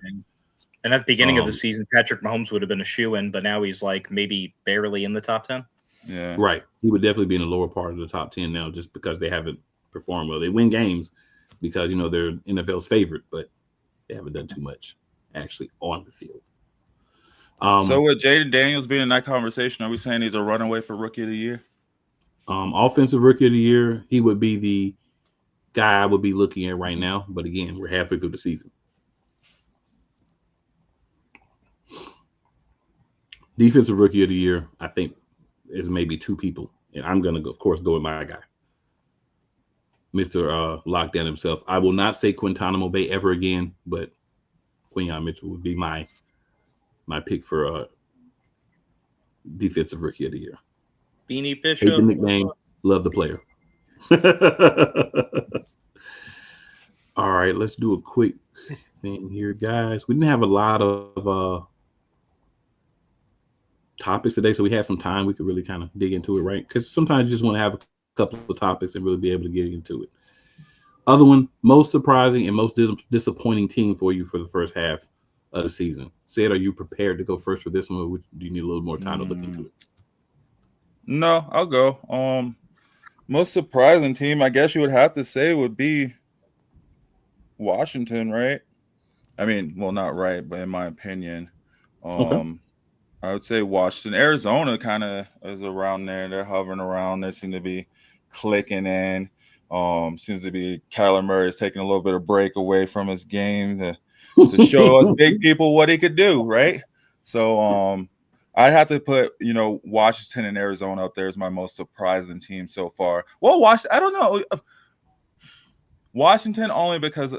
And at the beginning of the season, Patrick Mahomes would have been a shoo-in, but now he's like maybe barely in the top 10. Yeah, right. He would definitely be in the lower part of the top 10 now, just because they haven't performed well. They win games because they're NFL's favorite, but they haven't done too much actually on the field. So with Jaden Daniels being in that conversation, are we saying he's a runaway for Rookie of the Year? Offensive Rookie of the Year, he would be the guy I would be looking at right now. But again, we're halfway through the season. Defensive Rookie of the Year, I think, is maybe 2 people. And I'm going to, of course, go with my guy, Mr. Lockdown himself. I will not say Guantanamo Bay ever again, but Quinyon Mitchell would be my pick for Defensive Rookie of the Year. Beanie Bishop. Hate the nickname, love the player. All right, let's do a quick thing here, guys. We didn't have a lot of topics today, so we had some time. We could really kind of dig into it, right? Because sometimes you just want to have a couple of topics and really be able to get into it. Other one, most surprising and most disappointing team for you for the first half of the season. Sid, are you prepared to go first for this one, or do you need a little more time to look into it? No, I'll go. Most surprising team, I guess you would have to say, would be Washington, right? I mean, well, not right, but in my opinion, Okay. I would say Washington. Arizona kind of is around there. They're hovering around. They seem to be clicking in. Seems to be Kyler Murray is taking a little bit of break away from his game to show us big people what he could do, right? So I'd have to put, Washington and Arizona up there as my most surprising team so far. Well, I don't know. Washington only because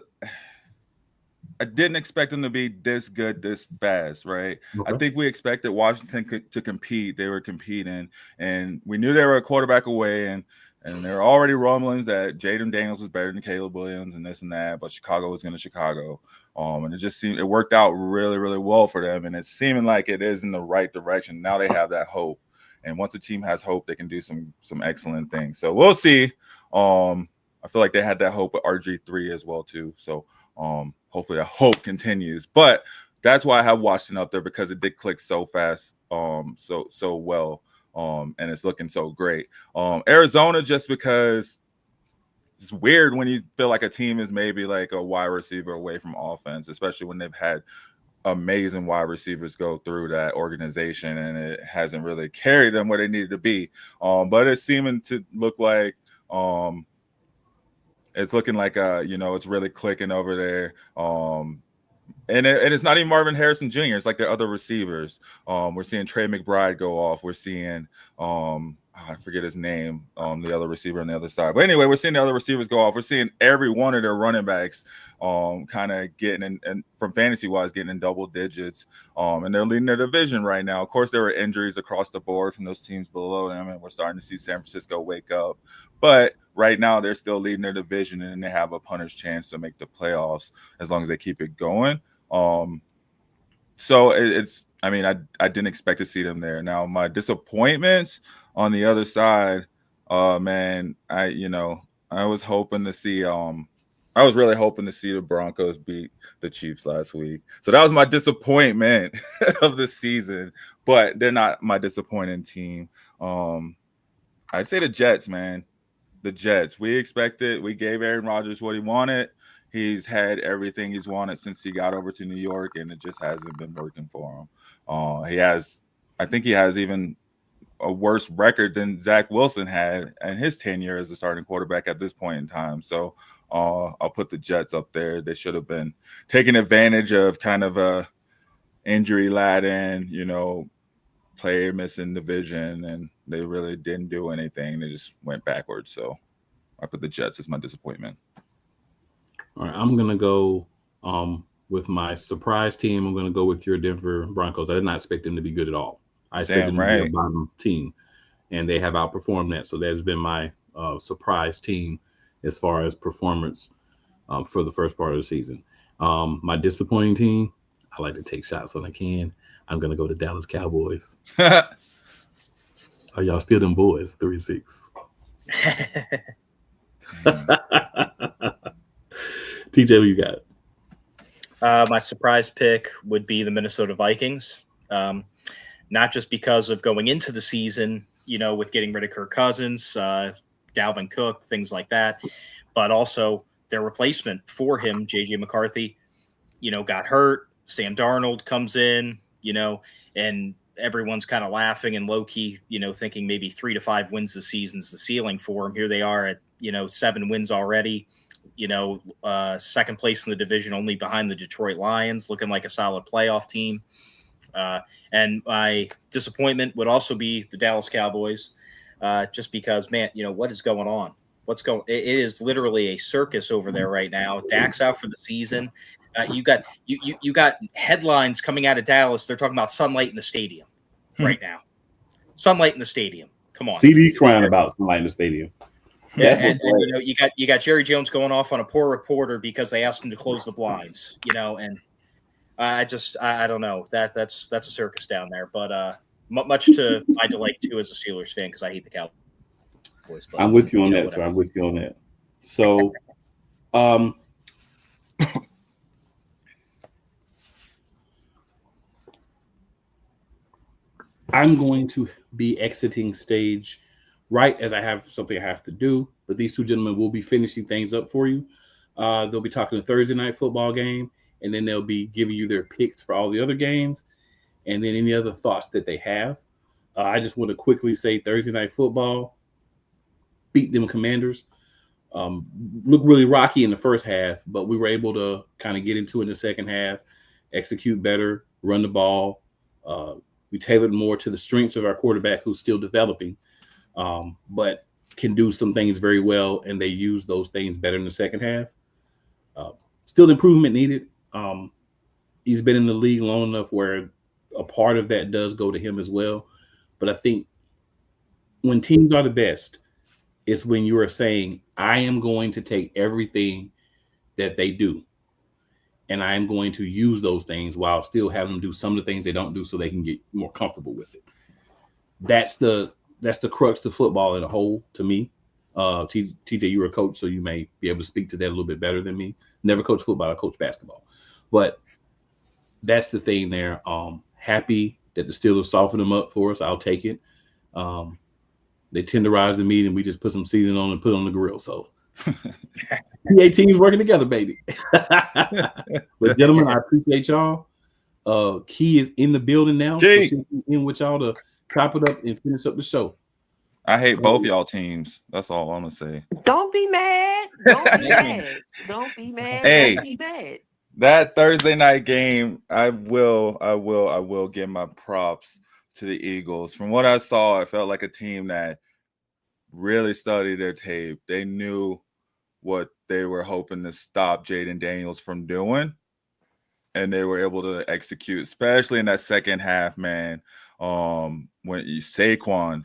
I didn't expect them to be this good, this fast, right? Okay. I think we expected Washington to compete. They were competing, and we knew they were a quarterback away, and there were already rumblings that Jaden Daniels was better than Caleb Williams and this and that, but Chicago was going to Chicago. And it just seemed it worked out really, really well for them, and it's seeming like it is in the right direction. Now they have that hope, and once a team has hope, they can do some excellent things. So we'll see. I feel like they had that hope with RG3 as well too. So hopefully that hope continues. But that's why I have Washington up there, because it did click so fast, so well, and it's looking so great. Arizona, just because it's weird when you feel like a team is maybe like a wide receiver away from offense, especially when they've had amazing wide receivers go through that organization and it hasn't really carried them where they needed to be. But it's seeming to look like it's looking like it's really clicking over there. And it's not even Marvin Harrison Jr. It's like the other receivers. We're seeing Trey McBride go off. We're seeing I forget his name, the other receiver on the other side. But anyway, we're seeing the other receivers go off. We're seeing every one of their running backs kind of getting in, and from fantasy wise, getting in double digits. And they're leading their division right now. Of course, there were injuries across the board from those teams below them, and we're starting to see San Francisco wake up. But right now, they're still leading their division, and they have a punter's chance to make the playoffs as long as they keep it going. So it's, I mean, I didn't expect to see them there. Now, my disappointments on the other side, man, I was hoping to see, I was really hoping to see the Broncos beat the Chiefs last week. So that was my disappointment of the season, but they're not my disappointing team. I'd say the Jets, man, the Jets. We expected, we gave Aaron Rodgers what he wanted. He's had everything he's wanted since he got over to New York, and it just hasn't been working for him. I think he has even a worse record than Zach Wilson had in his tenure as a starting quarterback at this point in time. So I'll put the Jets up there. They should have been taking advantage of kind of a injury-laden, player missing division, and they really didn't do anything. They just went backwards. So I put the Jets as my disappointment. All right, I'm going to go with my surprise team. I'm going to go with your Denver Broncos. I did not expect them to be good at all. I expected them to be a bottom team, and they have outperformed that. So that has been my surprise team as far as performance for the first part of the season. My disappointing team, I like to take shots when I can. I'm going to go to Dallas Cowboys. Are y'all still them boys? 3-6. TJ, what you got? My surprise pick would be the Minnesota Vikings. Not just because of going into the season, with getting rid of Kirk Cousins, Dalvin Cook, things like that, but also their replacement for him, JJ McCarthy, got hurt. Sam Darnold comes in, and everyone's kind of laughing and low key, thinking maybe 3 to 5 wins this season's the ceiling for him. Here they are at, 7 wins already. Second place in the division, only behind the Detroit Lions, looking like a solid playoff team. And my disappointment would also be the Dallas Cowboys, just because, man, what is going on? It is literally a circus over there right now. Dak's out for the season. You got headlines coming out of Dallas. They're talking about sunlight in the stadium right now. Sunlight in the stadium. Come on. CD crying about sunlight in the stadium. Yeah, and you got Jerry Jones going off on a poor reporter because they asked him to close the blinds, and I don't know, that's a circus down there, but much to my delight too as a Steelers fan, because I hate the Cowboys. But, I'm with you on that, sir. I'm with you on that. So, I'm going to be exiting stage right as I have something I have to do, but these two gentlemen will be finishing things up for you. They'll be talking a Thursday night football game, and then they'll be giving you their picks for all the other games, and then any other thoughts that they have. I just want to quickly say Thursday night football, beat them Commanders. Looked really rocky in the first half, but we were able to kind of get into it in the second half, execute better, run the ball. We tailored more to the strengths of our quarterback, who's still developing, but can do some things very well, and they use those things better in the second half. Still improvement needed. He's been in the league long enough where a part of that does go to him as well. But I think when teams are the best, it's when you are saying, I am going to take everything that they do, and I am going to use those things while still having them do some of the things they don't do so they can get more comfortable with it. That's the crux to football as a whole to me. TJ, you're a coach, so you may be able to speak to that a little bit better than me. Never coached football, I coached basketball. But that's the thing there. Happy that the Steelers softened them up for us. I'll take it. They tenderize the meat, and we just put some seasoning on and put it on the grill. So PA teams working together, baby. But gentlemen, I appreciate y'all. Key is in the building now. So in with y'all to chop it up and finish up the show. I hate both y'all teams. That's all I'm gonna say. Don't be mad. Don't be mad. Don't be mad. Hey. Don't be mad. That Thursday night game, I will give my props to the Eagles. From what I saw, it felt like a team that really studied their tape. They knew what they were hoping to stop Jaden Daniels from doing, and they were able to execute, especially in that second half, man. When you Saquon,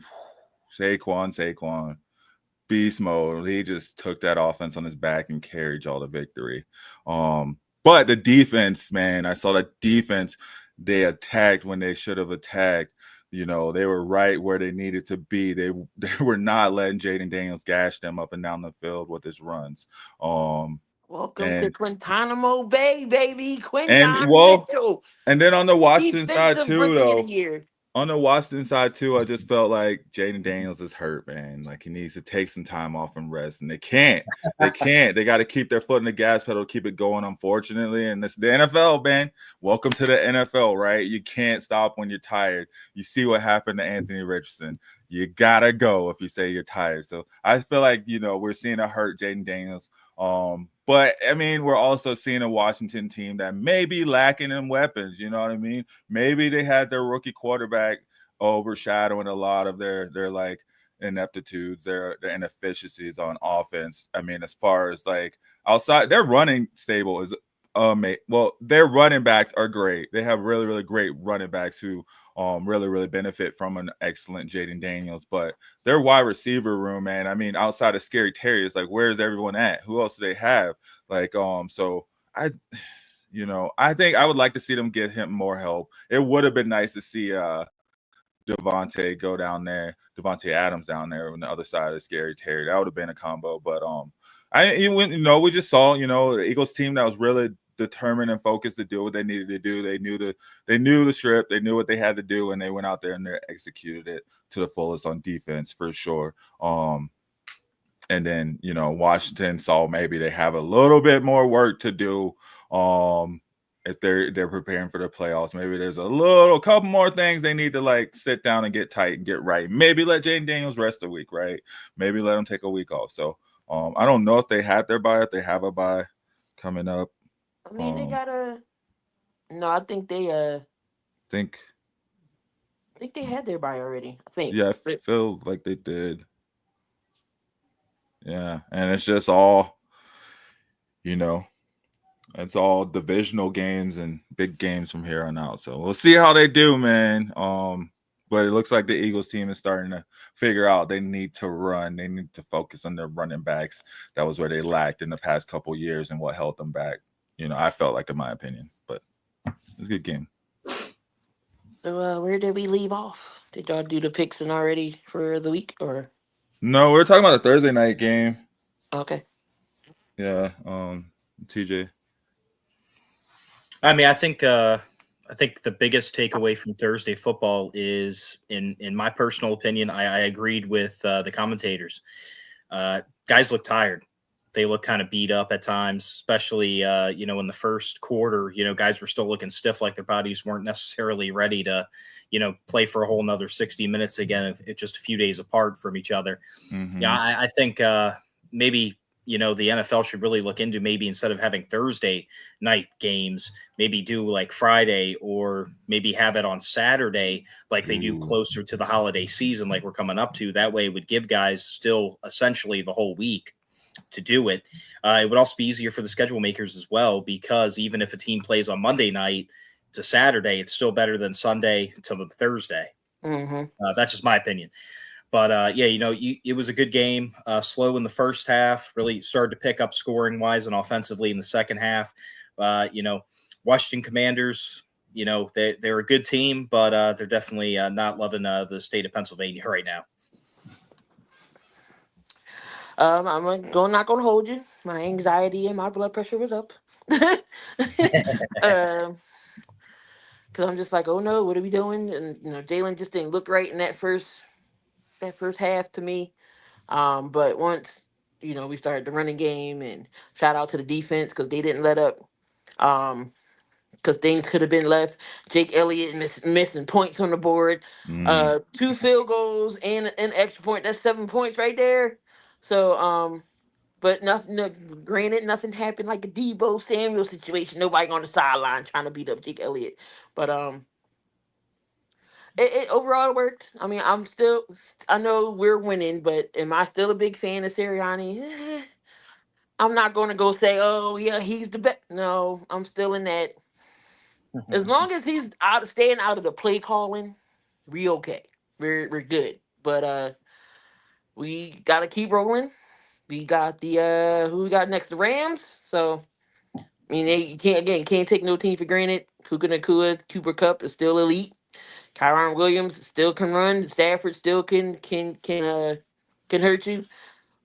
beast mode. He just took that offense on his back and carried y'all to victory. But the defense, man, I saw that defense. They attacked when they should have attacked. You know, they were right where they needed to be. They were not letting Jaden Daniels gash them up and down the field with his runs. Welcome to Guantanamo Bay, baby. And Quinton well, Mitchell, and then on the Washington side defensive too, rookie of the though. year. On the Washington side too, I just felt like Jaden Daniels is hurt, man. Like he needs to take some time off and rest, and they can't. They can't. They got to keep their foot in the gas pedal, keep it going. Unfortunately, and this is the NFL, man. Welcome to the NFL, right? You can't stop when you're tired. You see what happened to Anthony Richardson. You gotta go if you say you're tired. So I feel like we're seeing a hurt Jaden Daniels. But I mean, we're also seeing a Washington team that may be lacking in weapons. You know what I mean? Maybe they had their rookie quarterback overshadowing a lot of their like ineptitudes, their inefficiencies on offense. I mean, as far as like outside, their running stable is well, their running backs are great. They have really, really great running backs who really, really benefit from an excellent Jaden Daniels. But their wide receiver room, man, I mean, outside of Scary Terry, it's like, where's everyone at? Who else do they have? Like, so I think I would like to see them get him more help. It would have been nice to see Devontae go down there, Devontae Adams down there on the other side of Scary Terry. That would have been a combo. But we just saw, the Eagles team that was really determined and focused to do what they needed to do. They knew the script, they knew what they had to do, and they went out there and they executed it to the fullest on defense for sure. And then Washington saw maybe they have a little bit more work to do. If they're preparing for the playoffs, maybe there's a couple more things they need to like sit down and get tight and get right. Maybe let Jaden Daniels rest a week, right? Maybe let him take a week off. So I don't know if they had their bye, if they have a bye coming up. I mean, they got no, I think they think they had their bye already. I think. Yeah, I feel like they did. Yeah, and it's just all, it's all divisional games and big games from here on out. So we'll see how they do, man. But it looks like the Eagles team is starting to figure out they need to run. They need to focus on their running backs. That was where they lacked in the past couple of years and what held them back. I felt like, in my opinion, but it was a good game. So where did we leave off? Did y'all do the picks and already for the week or? No, we're talking about the Thursday night game. Okay. Yeah. TJ. I mean, I think the biggest takeaway from Thursday football is, in my personal opinion, I agreed with the commentators. Guys look tired. They look kind of beat up at times, especially in the first quarter. Guys were still looking stiff, like their bodies weren't necessarily ready to, play for a whole another 60 minutes again, if just a few days apart from each other. Mm-hmm. Yeah, I think maybe the NFL should really look into, maybe instead of having Thursday night games, maybe do like Friday, or maybe have it on Saturday like they do closer to the holiday season, like we're coming up to. That way it would give guys still essentially the whole week to do it. It would also be easier for the schedule makers as well, because even if a team plays on Monday night to Saturday, it's still better than Sunday to Thursday. Mm-hmm. That's just my opinion. But it was a good game. Slow in the first half, really started to pick up scoring wise and offensively in the second half. Washington Commanders, they're a good team, but they're definitely not loving the state of Pennsylvania right now. I'm not gonna hold you. My anxiety and my blood pressure was up. Because I'm just like, oh no, what are we doing? And Jalen just didn't look right in that first half to me. But once we started the running game, and shout out to the defense because they didn't let up. Because things could have been left. Jake Elliott missing points on the board. 2 field goals and an extra point. That's 7 points right there. So But nothing. No, granted, nothing happened like a Debo Samuel situation. Nobody on the sideline trying to beat up Jake Elliott. But it overall worked. I mean, I know we're winning, but am I still a big fan of Sirianni? I'm not going to go say, oh yeah, he's the best. No, I'm still in that. As long as he's staying out of the play calling, we okay. We're good. But we gotta keep rolling. We got the who we got next? The Rams. So I mean, you can't take no team for granted. Puka Nakua, Cooper Cup is still elite. Kyron Williams still can run. Stafford still can hurt you.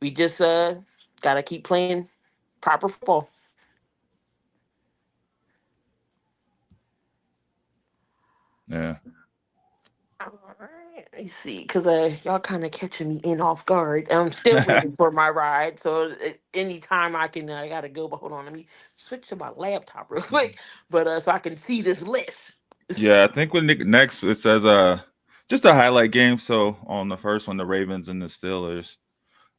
We just gotta keep playing proper football. Yeah. All right, let's see, because y'all kind of catching me in off guard. I'm still waiting for my ride, so anytime I gotta go. But hold on, let me switch to my laptop real quick, but so I can see this list. Yeah, I think when next it says just a highlight game. So on the first one, the Ravens and the Steelers.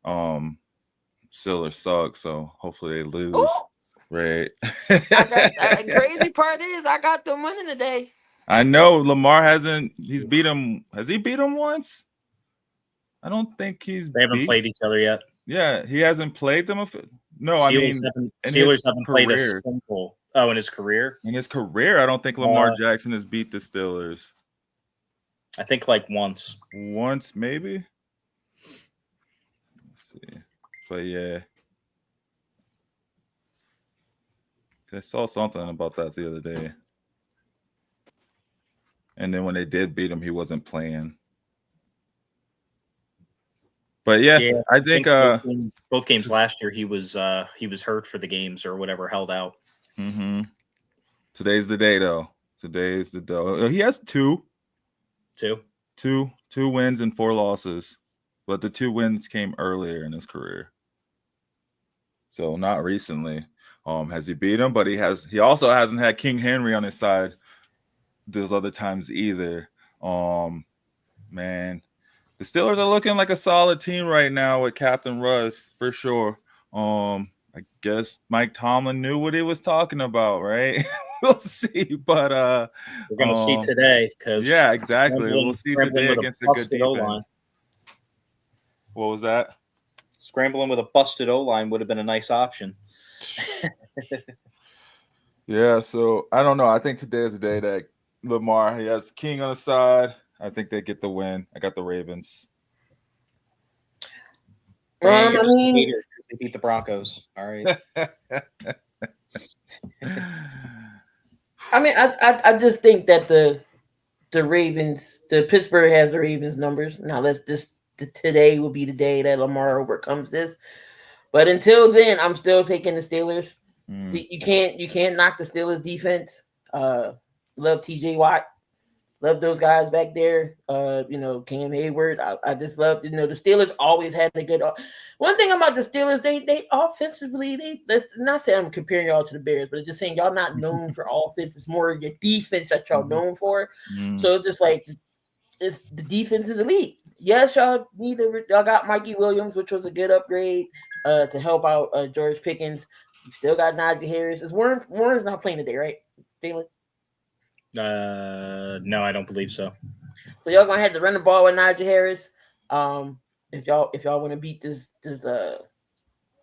Steelers suck, so hopefully they lose. Oh, Right. crazy part is I got them winning today. I know Lamar hasn't. He's beat him. Has he beat him once? I don't think he's. They haven't played each other yet. Yeah, he hasn't played them. No, Steelers haven't played a single. Oh, in his career? In his career, I don't think Lamar Jackson has beat the Steelers. I think like once. Once, maybe. Let's see. But yeah. I saw something about that the other day. And then when they did beat him, he wasn't playing. But yeah, I think both games last year he was hurt for the games or whatever, held out. Mm-hmm. Today's the day, though. Today's the day. He has two wins and 4 losses, but the 2 wins came earlier in his career, so not recently. Has he beat him? But he also hasn't had King Henry on his side those other times either. Man, the Steelers are looking like a solid team right now with Captain Russ for sure. I guess Mike Tomlin knew what he was talking about, right? We'll see, but we're gonna see today, because yeah, exactly. We'll see today against a good defense. O-line. What was that? Scrambling with a busted O-line would have been a nice option. Yeah, so I don't know. I think today is the day that Lamar, he has King on the side. I think they get the win. I got the Ravens. I mean, they beat the Broncos. All right. I mean, I just think that the Ravens, the Pittsburgh has the Ravens numbers. Now today will be the day that Lamar overcomes this. But until then, I'm still taking the Steelers. You can't knock the Steelers defense. Love TJ Watt. Love those guys back there. Cam Hayward. I just love, the Steelers always had a good. One thing about the Steelers, they offensively, let's not say I'm comparing y'all to the Bears, but just saying y'all not known for offense. It's more your defense that y'all known for. So it's just like the defense is elite. Yes, y'all got Mikey Williams, which was a good upgrade to help out George Pickens. You still got Najee Harris. Is Warren's not playing today, right, Jalen? No, I don't believe so. So y'all gonna have to run the ball with Najee Harris. If y'all want to beat this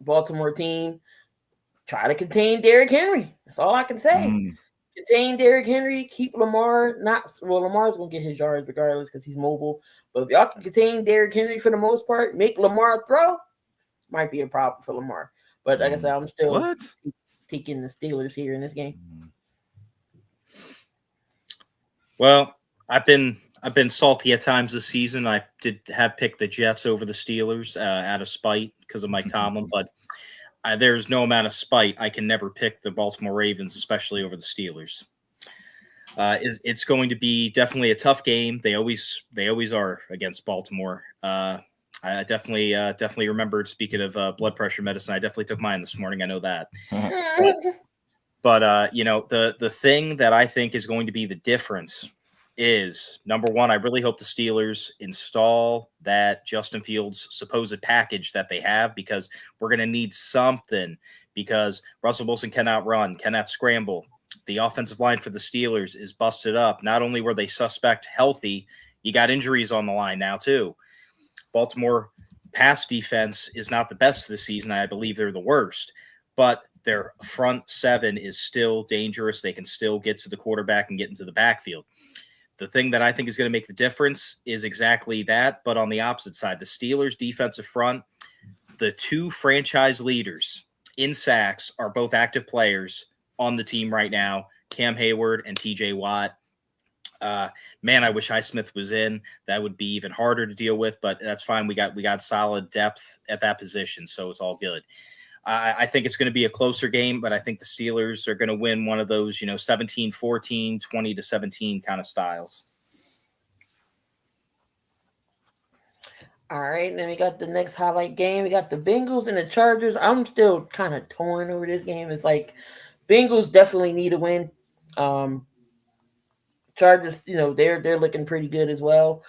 Baltimore team, try to contain Derrick Henry. That's all I can say. Contain Derrick Henry. Keep Lamar. Lamar's gonna get his yards regardless because he's mobile. But if y'all can contain Derrick Henry for the most part, make Lamar throw, might be a problem for Lamar. But like I said, I'm still taking the Steelers here in this game. Well, I've been salty at times this season. I did have picked the Jets over the Steelers out of spite because of Mike Tomlin, but there's no amount of spite. I can never pick the Baltimore Ravens, especially over the Steelers. It's going to be definitely a tough game. They always are against Baltimore. I definitely remembered, speaking of blood pressure medicine, I definitely took mine this morning. I know that. But the thing that I think is going to be the difference is, number one, I really hope the Steelers install that Justin Fields supposed package that they have, because we're going to need something, because Russell Wilson cannot run, cannot scramble. The offensive line for the Steelers is busted up. Not only were they suspect healthy, you got injuries on the line now too. Baltimore pass defense is not the best this season. I believe they're the worst, but their front seven is still dangerous. They can still get to the quarterback and get into the backfield. The thing that I think is going to make the difference is exactly that, but on the opposite side, the Steelers' defensive front, the two franchise leaders in sacks are both active players on the team right now, Cam Hayward and TJ Watt. Man, I wish Highsmith was in. That would be even harder to deal with, but that's fine. We got solid depth at that position, so it's all good. I think it's going to be a closer game, but I think the Steelers are going to win one of those, 17-14, 20-17 kind of styles. All right, then we got the next highlight game. We got the Bengals and the Chargers. I'm still kind of torn over this game. It's like Bengals definitely need a win. Chargers, they're looking pretty good as well.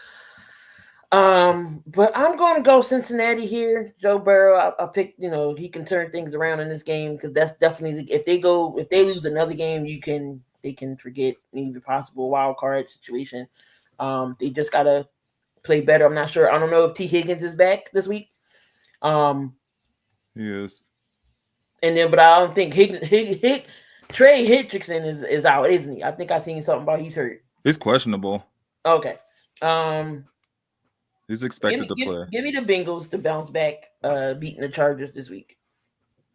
But I'm going to go Cincinnati here. Joe Burrow, I picked, he can turn things around in this game, because that's definitely, if they lose another game, they can forget maybe possible wild card situation. They just gotta play better. I'm not sure. I don't know if T. Higgins is back this week. He is. And then, but I don't think Trey Hendrickson is out, isn't he? I think I seen something about he's hurt. He's questionable. Okay. He's expected to play. Give me the Bengals to bounce back, beating the Chargers this week.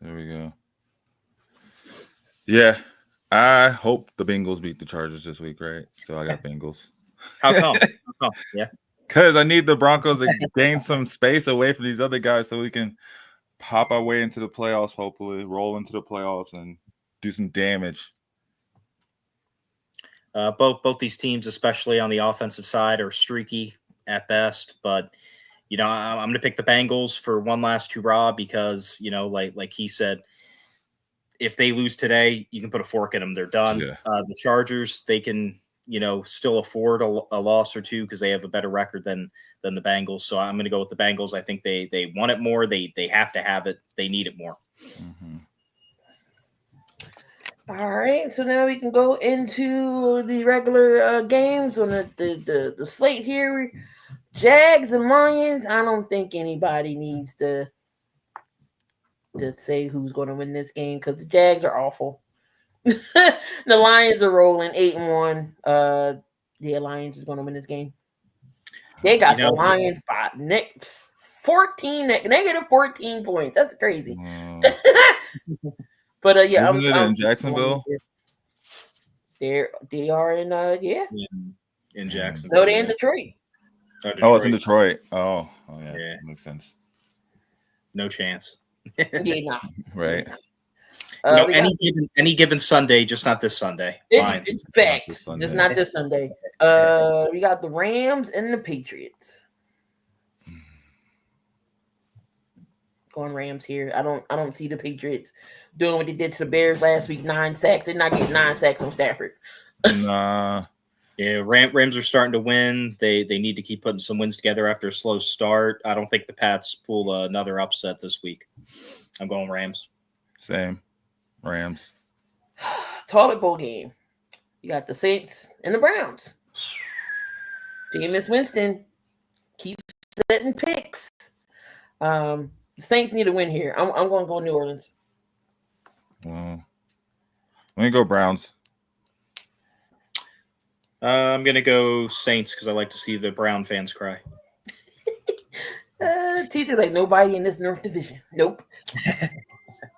There we go. Yeah, I hope the Bengals beat the Chargers this week, right? So I got Bengals. How come? Yeah. Because I need the Broncos to gain some space away from these other guys so we can pop our way into the playoffs, hopefully, roll into the playoffs and do some damage. Both these teams, especially on the offensive side, are streaky at best, but I'm going to pick the Bengals for one last hurrah, because like he said, if they lose today, you can put a fork in them. They're done. Yeah. The Chargers, they can still afford a loss or two because they have a better record than the Bengals. So I'm going to go with the Bengals. I think they want it more. They have to have it. They need it more. Mm-hmm. All right, so now we can go into the regular games on the slate here. Jags and Lions. I don't think anybody needs to say who's going to win this game, because the Jags are awful. The Lions are rolling 8-1. The Lions is going to win this game. They got the Lions by negative 14 points. That's crazy. But yeah, isn't it in Jacksonville? They are in in Jacksonville. No, they're in Detroit. Oh, it's in Detroit. Oh yeah. That makes sense. No chance. Yeah, nah. Right. Any given Sunday, just not this Sunday. It's facts. Just not this Sunday. We got the Rams and the Patriots. Going Rams here. I don't see the Patriots doing what they did to the Bears last week. 9 sacks. They're not getting 9 sacks on Stafford. Nah. Yeah, Rams are starting to win. They need to keep putting some wins together after a slow start. I don't think the Pats pull another upset this week. I'm going Rams. Same. Rams. Toilet bowl game. You got the Saints and the Browns. Jameis Winston keeps setting picks. The Saints need a win here. I'm going to go New Orleans. Well, let me go Browns. I'm going to go Saints because I like to see the Brown fans cry. TJ's like, nobody in this North Division. Nope.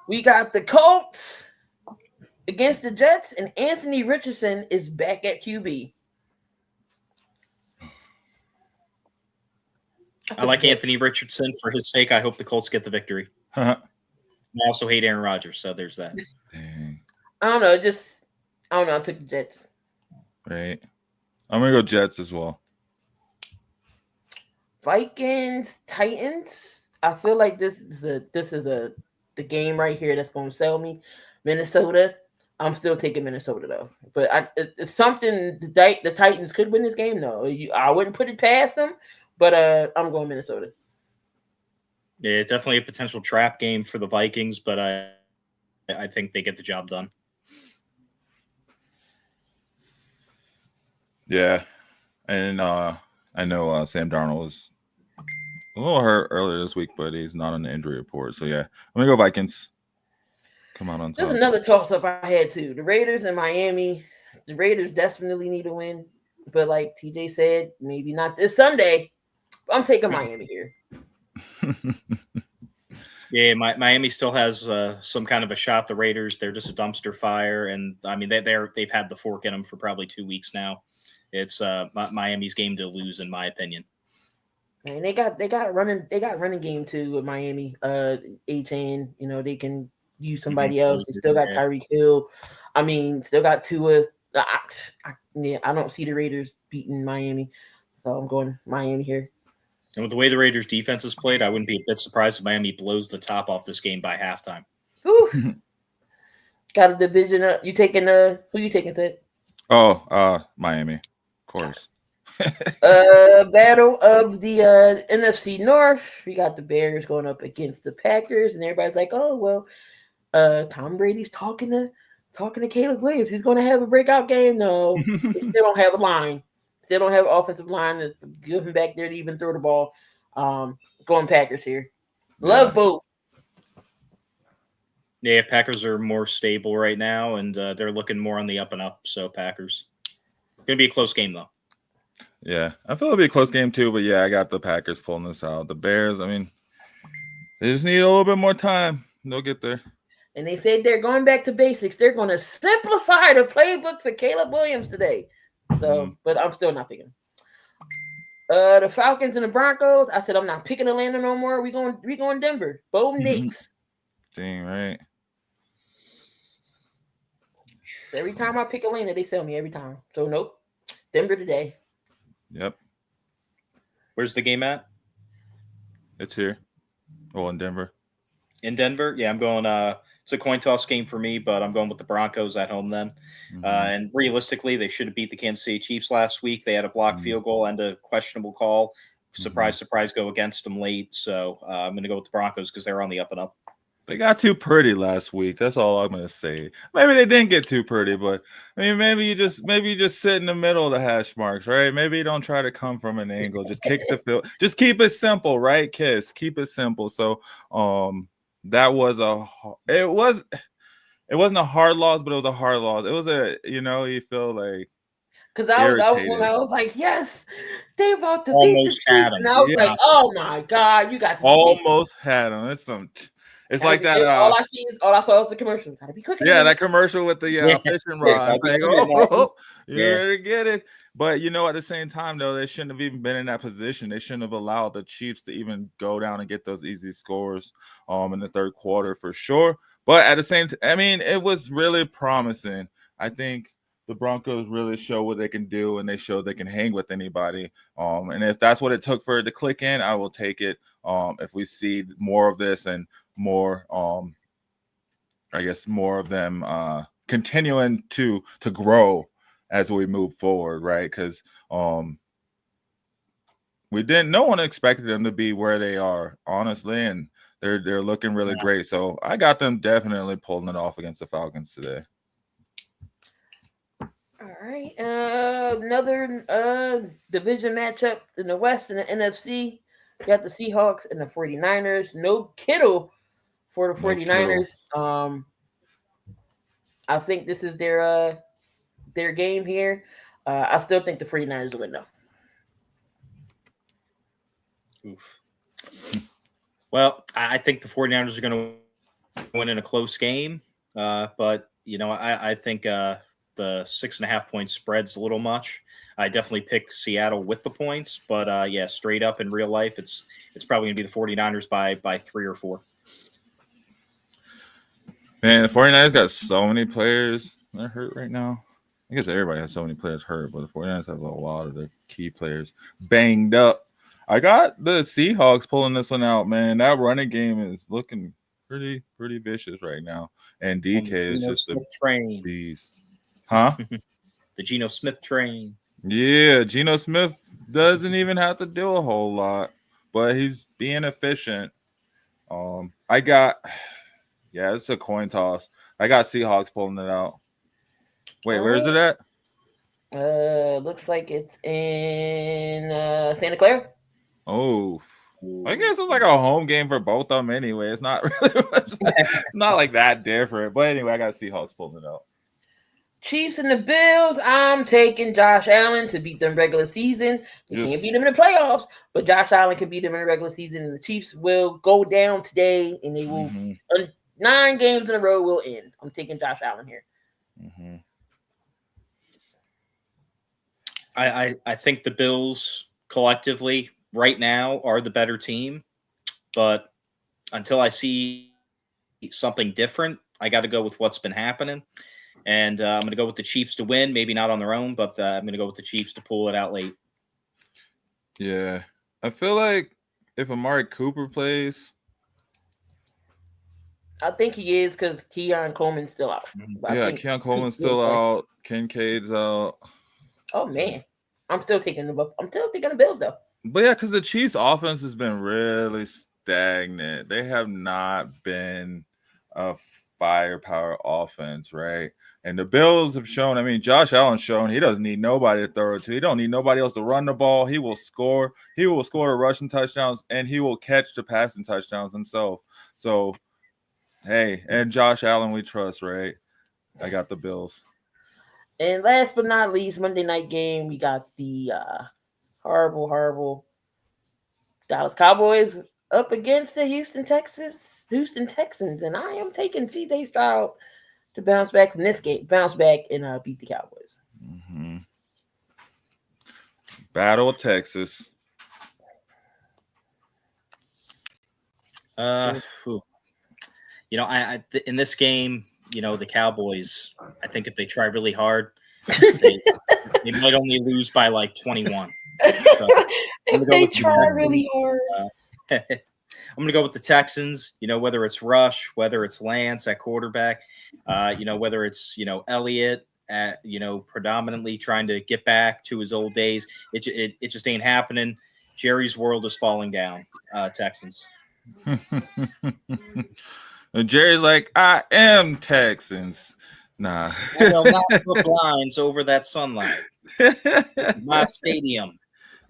We got the Colts against the Jets, and Anthony Richardson is back at QB. I like Anthony Richardson. For his sake, I hope the Colts get the victory. I also hate Aaron Rodgers, so there's that. Dang. I don't know. I took the Jets. Right. I'm going to go Jets as well. Vikings, Titans. I feel like this is the game right here that's going to sell me. Minnesota I'm still taking Minnesota though. But it's something the Titans could win this game though. I wouldn't put it past them, but I'm going Minnesota. Yeah, definitely a potential trap game for the Vikings, but I think they get the job done. Yeah, and I know Sam Darnold was a little hurt earlier this week, but he's not on the injury report. So yeah, I'm gonna go Vikings. Come on top. There's another toss-up I had too. The Raiders and Miami. The Raiders desperately need a win, but like TJ said, maybe not this Sunday. I'm taking Miami here. Yeah, Miami still has some kind of a shot. The Raiders, they're just a dumpster fire, and I mean they've had the fork in them for probably 2 weeks now. It's Miami's game to lose, in my opinion. And they got running game too with Miami. A-Chain, they can use somebody else. They still got Tyreek Hill. I mean, still got Tua. I don't see the Raiders beating Miami, so I'm going Miami here. And with the way the Raiders defense is played, I wouldn't be a bit surprised if Miami blows the top off this game by halftime. Got a division up. You taking who you taking, Sid? Oh, Miami, of course. Battle of the NFC North. We got the Bears going up against the Packers, and everybody's like, "Oh well, Tom Brady's talking to Caleb Williams. He's going to have a breakout game." No, they still don't have a line. Still don't have an offensive line to give him back there to even throw the ball. Going Packers here. Love both. Yeah, Packers are more stable right now, and they're looking more on the up and up. So Packers. Going to be a close game though. Yeah, I feel it'll be a close game too, but yeah, I got the Packers pulling this out. The Bears, I mean, they just need a little bit more time. They'll get there. And they said they're going back to basics. They're going to simplify the playbook for Caleb Williams today. So, but I'm still not picking. The Falcons and the Broncos. I said I'm not picking Atlanta no more. We going Denver. Bo Nix. Dang right. Every time I pick Atlanta, they sell me every time. So nope. Denver today. Yep. Where's the game at? It's here. Oh, in Denver. In Denver? Yeah, I'm going it's a coin toss game for me, but I'm going with the Broncos at home then. And realistically, they should have beat the Kansas City Chiefs last week. They had a blocked field goal and a questionable call. Surprise, surprise, go against them late. So I'm going to go with the Broncos because they're on the up and up. They got too pretty last week. That's all I'm gonna say. Maybe they didn't get too pretty, but I mean, maybe you just sit in the middle of the hash marks, right? Maybe you don't try to come from an angle. Just kick the field. Just keep it simple, right? Kiss. Keep it simple. So, that was it wasn't a hard loss, but it was a hard loss. It was you feel like. Because I was like, yes, they about to beat the Chiefs, and I was like, oh my god, you got to almost had them. It's like that. All I saw was the commercial. Gotta be quick. Yeah, that commercial with the fishing rod. Like, you ready to get it? But at the same time, though, they shouldn't have even been in that position. They shouldn't have allowed the Chiefs to even go down and get those easy scores in the third quarter for sure. But at the same time, I mean, it was really promising. I think the Broncos really show what they can do, and they show they can hang with anybody. And if that's what it took for it to click in, I will take it. If we see more of this and more, I guess more of them continuing to grow as we move forward, right? Because no one expected them to be where they are, honestly, and they're looking really great. So I got them definitely pulling it off against the Falcons today. All right, another division matchup in the West and the NFC. You got the Seahawks and the 49ers. No Kittle for the 49ers. I think this is their game here. I still think the 49ers will win though. Oof. Well, I think the 49ers are going to win in a close game. But, I think the 6.5 point spread's a little much. I definitely pick Seattle with the points. But, straight up in real life, it's probably going to be the 49ers by 3 or 4. Man, the 49ers got so many players. They're hurt right now. I guess everybody has so many players hurt, but the 49ers have a lot of their key players banged up. I got the Seahawks pulling this one out, man. That running game is looking pretty vicious right now. And DK is Geno just a Smith train. beast. Huh? The Geno Smith train. Yeah, Geno Smith doesn't even have to do a whole lot, but he's being efficient. It's a coin toss. I got Seahawks pulling it out. Wait, where is it at? Looks like it's in Santa Clara. Oh, I guess it's like a home game for both of them anyway. It's not really much, not like that different. But anyway, I got Seahawks pulling it out. Chiefs and the Bills. I'm taking Josh Allen to beat them regular season. They can't beat them in the playoffs, but Josh Allen can beat them in the regular season, and the Chiefs will go down today, and they will 9 games in a row will end. I'm taking Josh Allen here. Mm-hmm. I think the Bills collectively right now are the better team, but until I see something different, I got to go with what's been happening. And I'm going to go with the Chiefs to win, maybe not on their own, but I'm going to go with the Chiefs to pull it out late. Yeah. I feel like if Amari Cooper plays, I think he is because Keon Coleman's still out. Keon Coleman's still out. Kincaid's out. Oh man, I'm still taking the Bills though. But yeah, because the Chiefs' offense has been really stagnant. They have not been a firepower offense, right? And the Bills have shown. I mean, Josh Allen's shown he doesn't need nobody to throw it to. He don't need nobody else to run the ball. He will score. He will score the rushing touchdowns, and he will catch the passing touchdowns himself. So, hey, and Josh Allen we trust, right? I got the Bills. And last but not least, Monday night game, we got the horrible Dallas Cowboys up against the Houston Texans, and I am taking C.J. Stroud to bounce back from this game, and beat the Cowboys. Mm-hmm. Battle of Texas. I in this game, the Cowboys, I think if they try really hard, they might only lose by like 21. So if they try really hard. I'm going to go with the Texans, whether it's Rush, whether it's Lance at quarterback, whether it's, Elliott at, predominantly trying to get back to his old days. It just ain't happening. Jerry's world is falling down, Texans. And Jerry's like, I am Texans. Nah. Well, not the blinds over that sunlight. My stadium.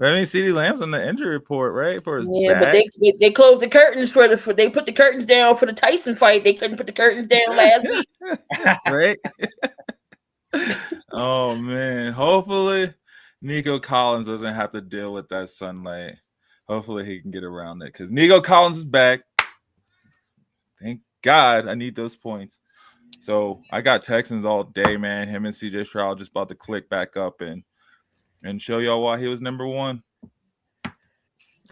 I mean, CeeDee Lamb's on the injury report, right? For his back. But they closed the curtains they put the curtains down for the Tyson fight. They couldn't put the curtains down last week. Right? Oh man. Hopefully Nico Collins doesn't have to deal with that sunlight. Hopefully he can get around it because Nico Collins is back. Thank God I need those points. So I got Texans all day, man. Him and CJ Stroud just about to click back up and show y'all why he was number one. All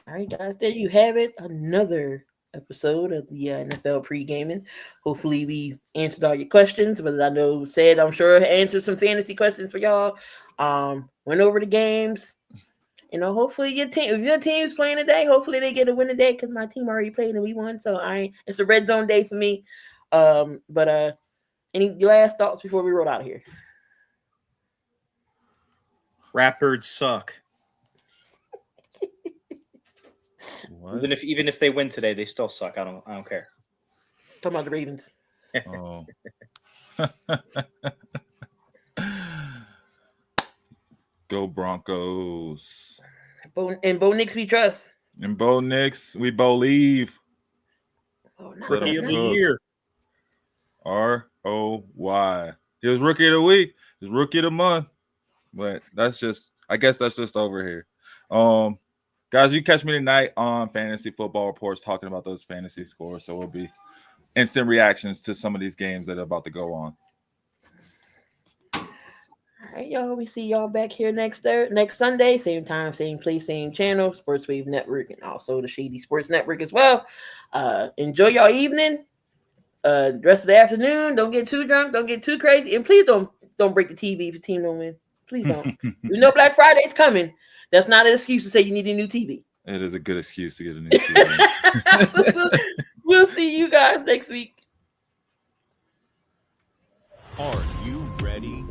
right, guys, there you have it. Another episode of the NFL Pregaming. Hopefully we answered all your questions, but I know I'm sure answered some fantasy questions for y'all. Went over the games. Hopefully if your team's playing today, hopefully they get a win today because my team already played and we won. So it's a red zone day for me. But any last thoughts before we roll out of here? Ratbirds suck. What? Even if they win today, they still suck. I don't care. Talking about the Ravens. Oh. Go Broncos. And Bo Nix we trust. And Bo Nix, we believe. Rookie of the year. ROY. He was rookie of the week. He was rookie of the month. But I guess that's just over here. Guys, you catch me tonight on Fantasy Football Reports talking about those fantasy scores. So it'll be instant reactions to some of these games that are about to go on. All right, y'all. We see y'all back here next Sunday. Same time, same place, same channel. Sports Wave Network and also the Shady Sports Network as well. Enjoy y'all evening. The rest of the afternoon. Don't get too drunk. Don't get too crazy. And please don't break the TV if your team don't win. Please don't. You know Black Friday's coming. That's not an excuse to say you need a new TV. It is a good excuse to get a new TV. We'll see you guys next week. Are you ready?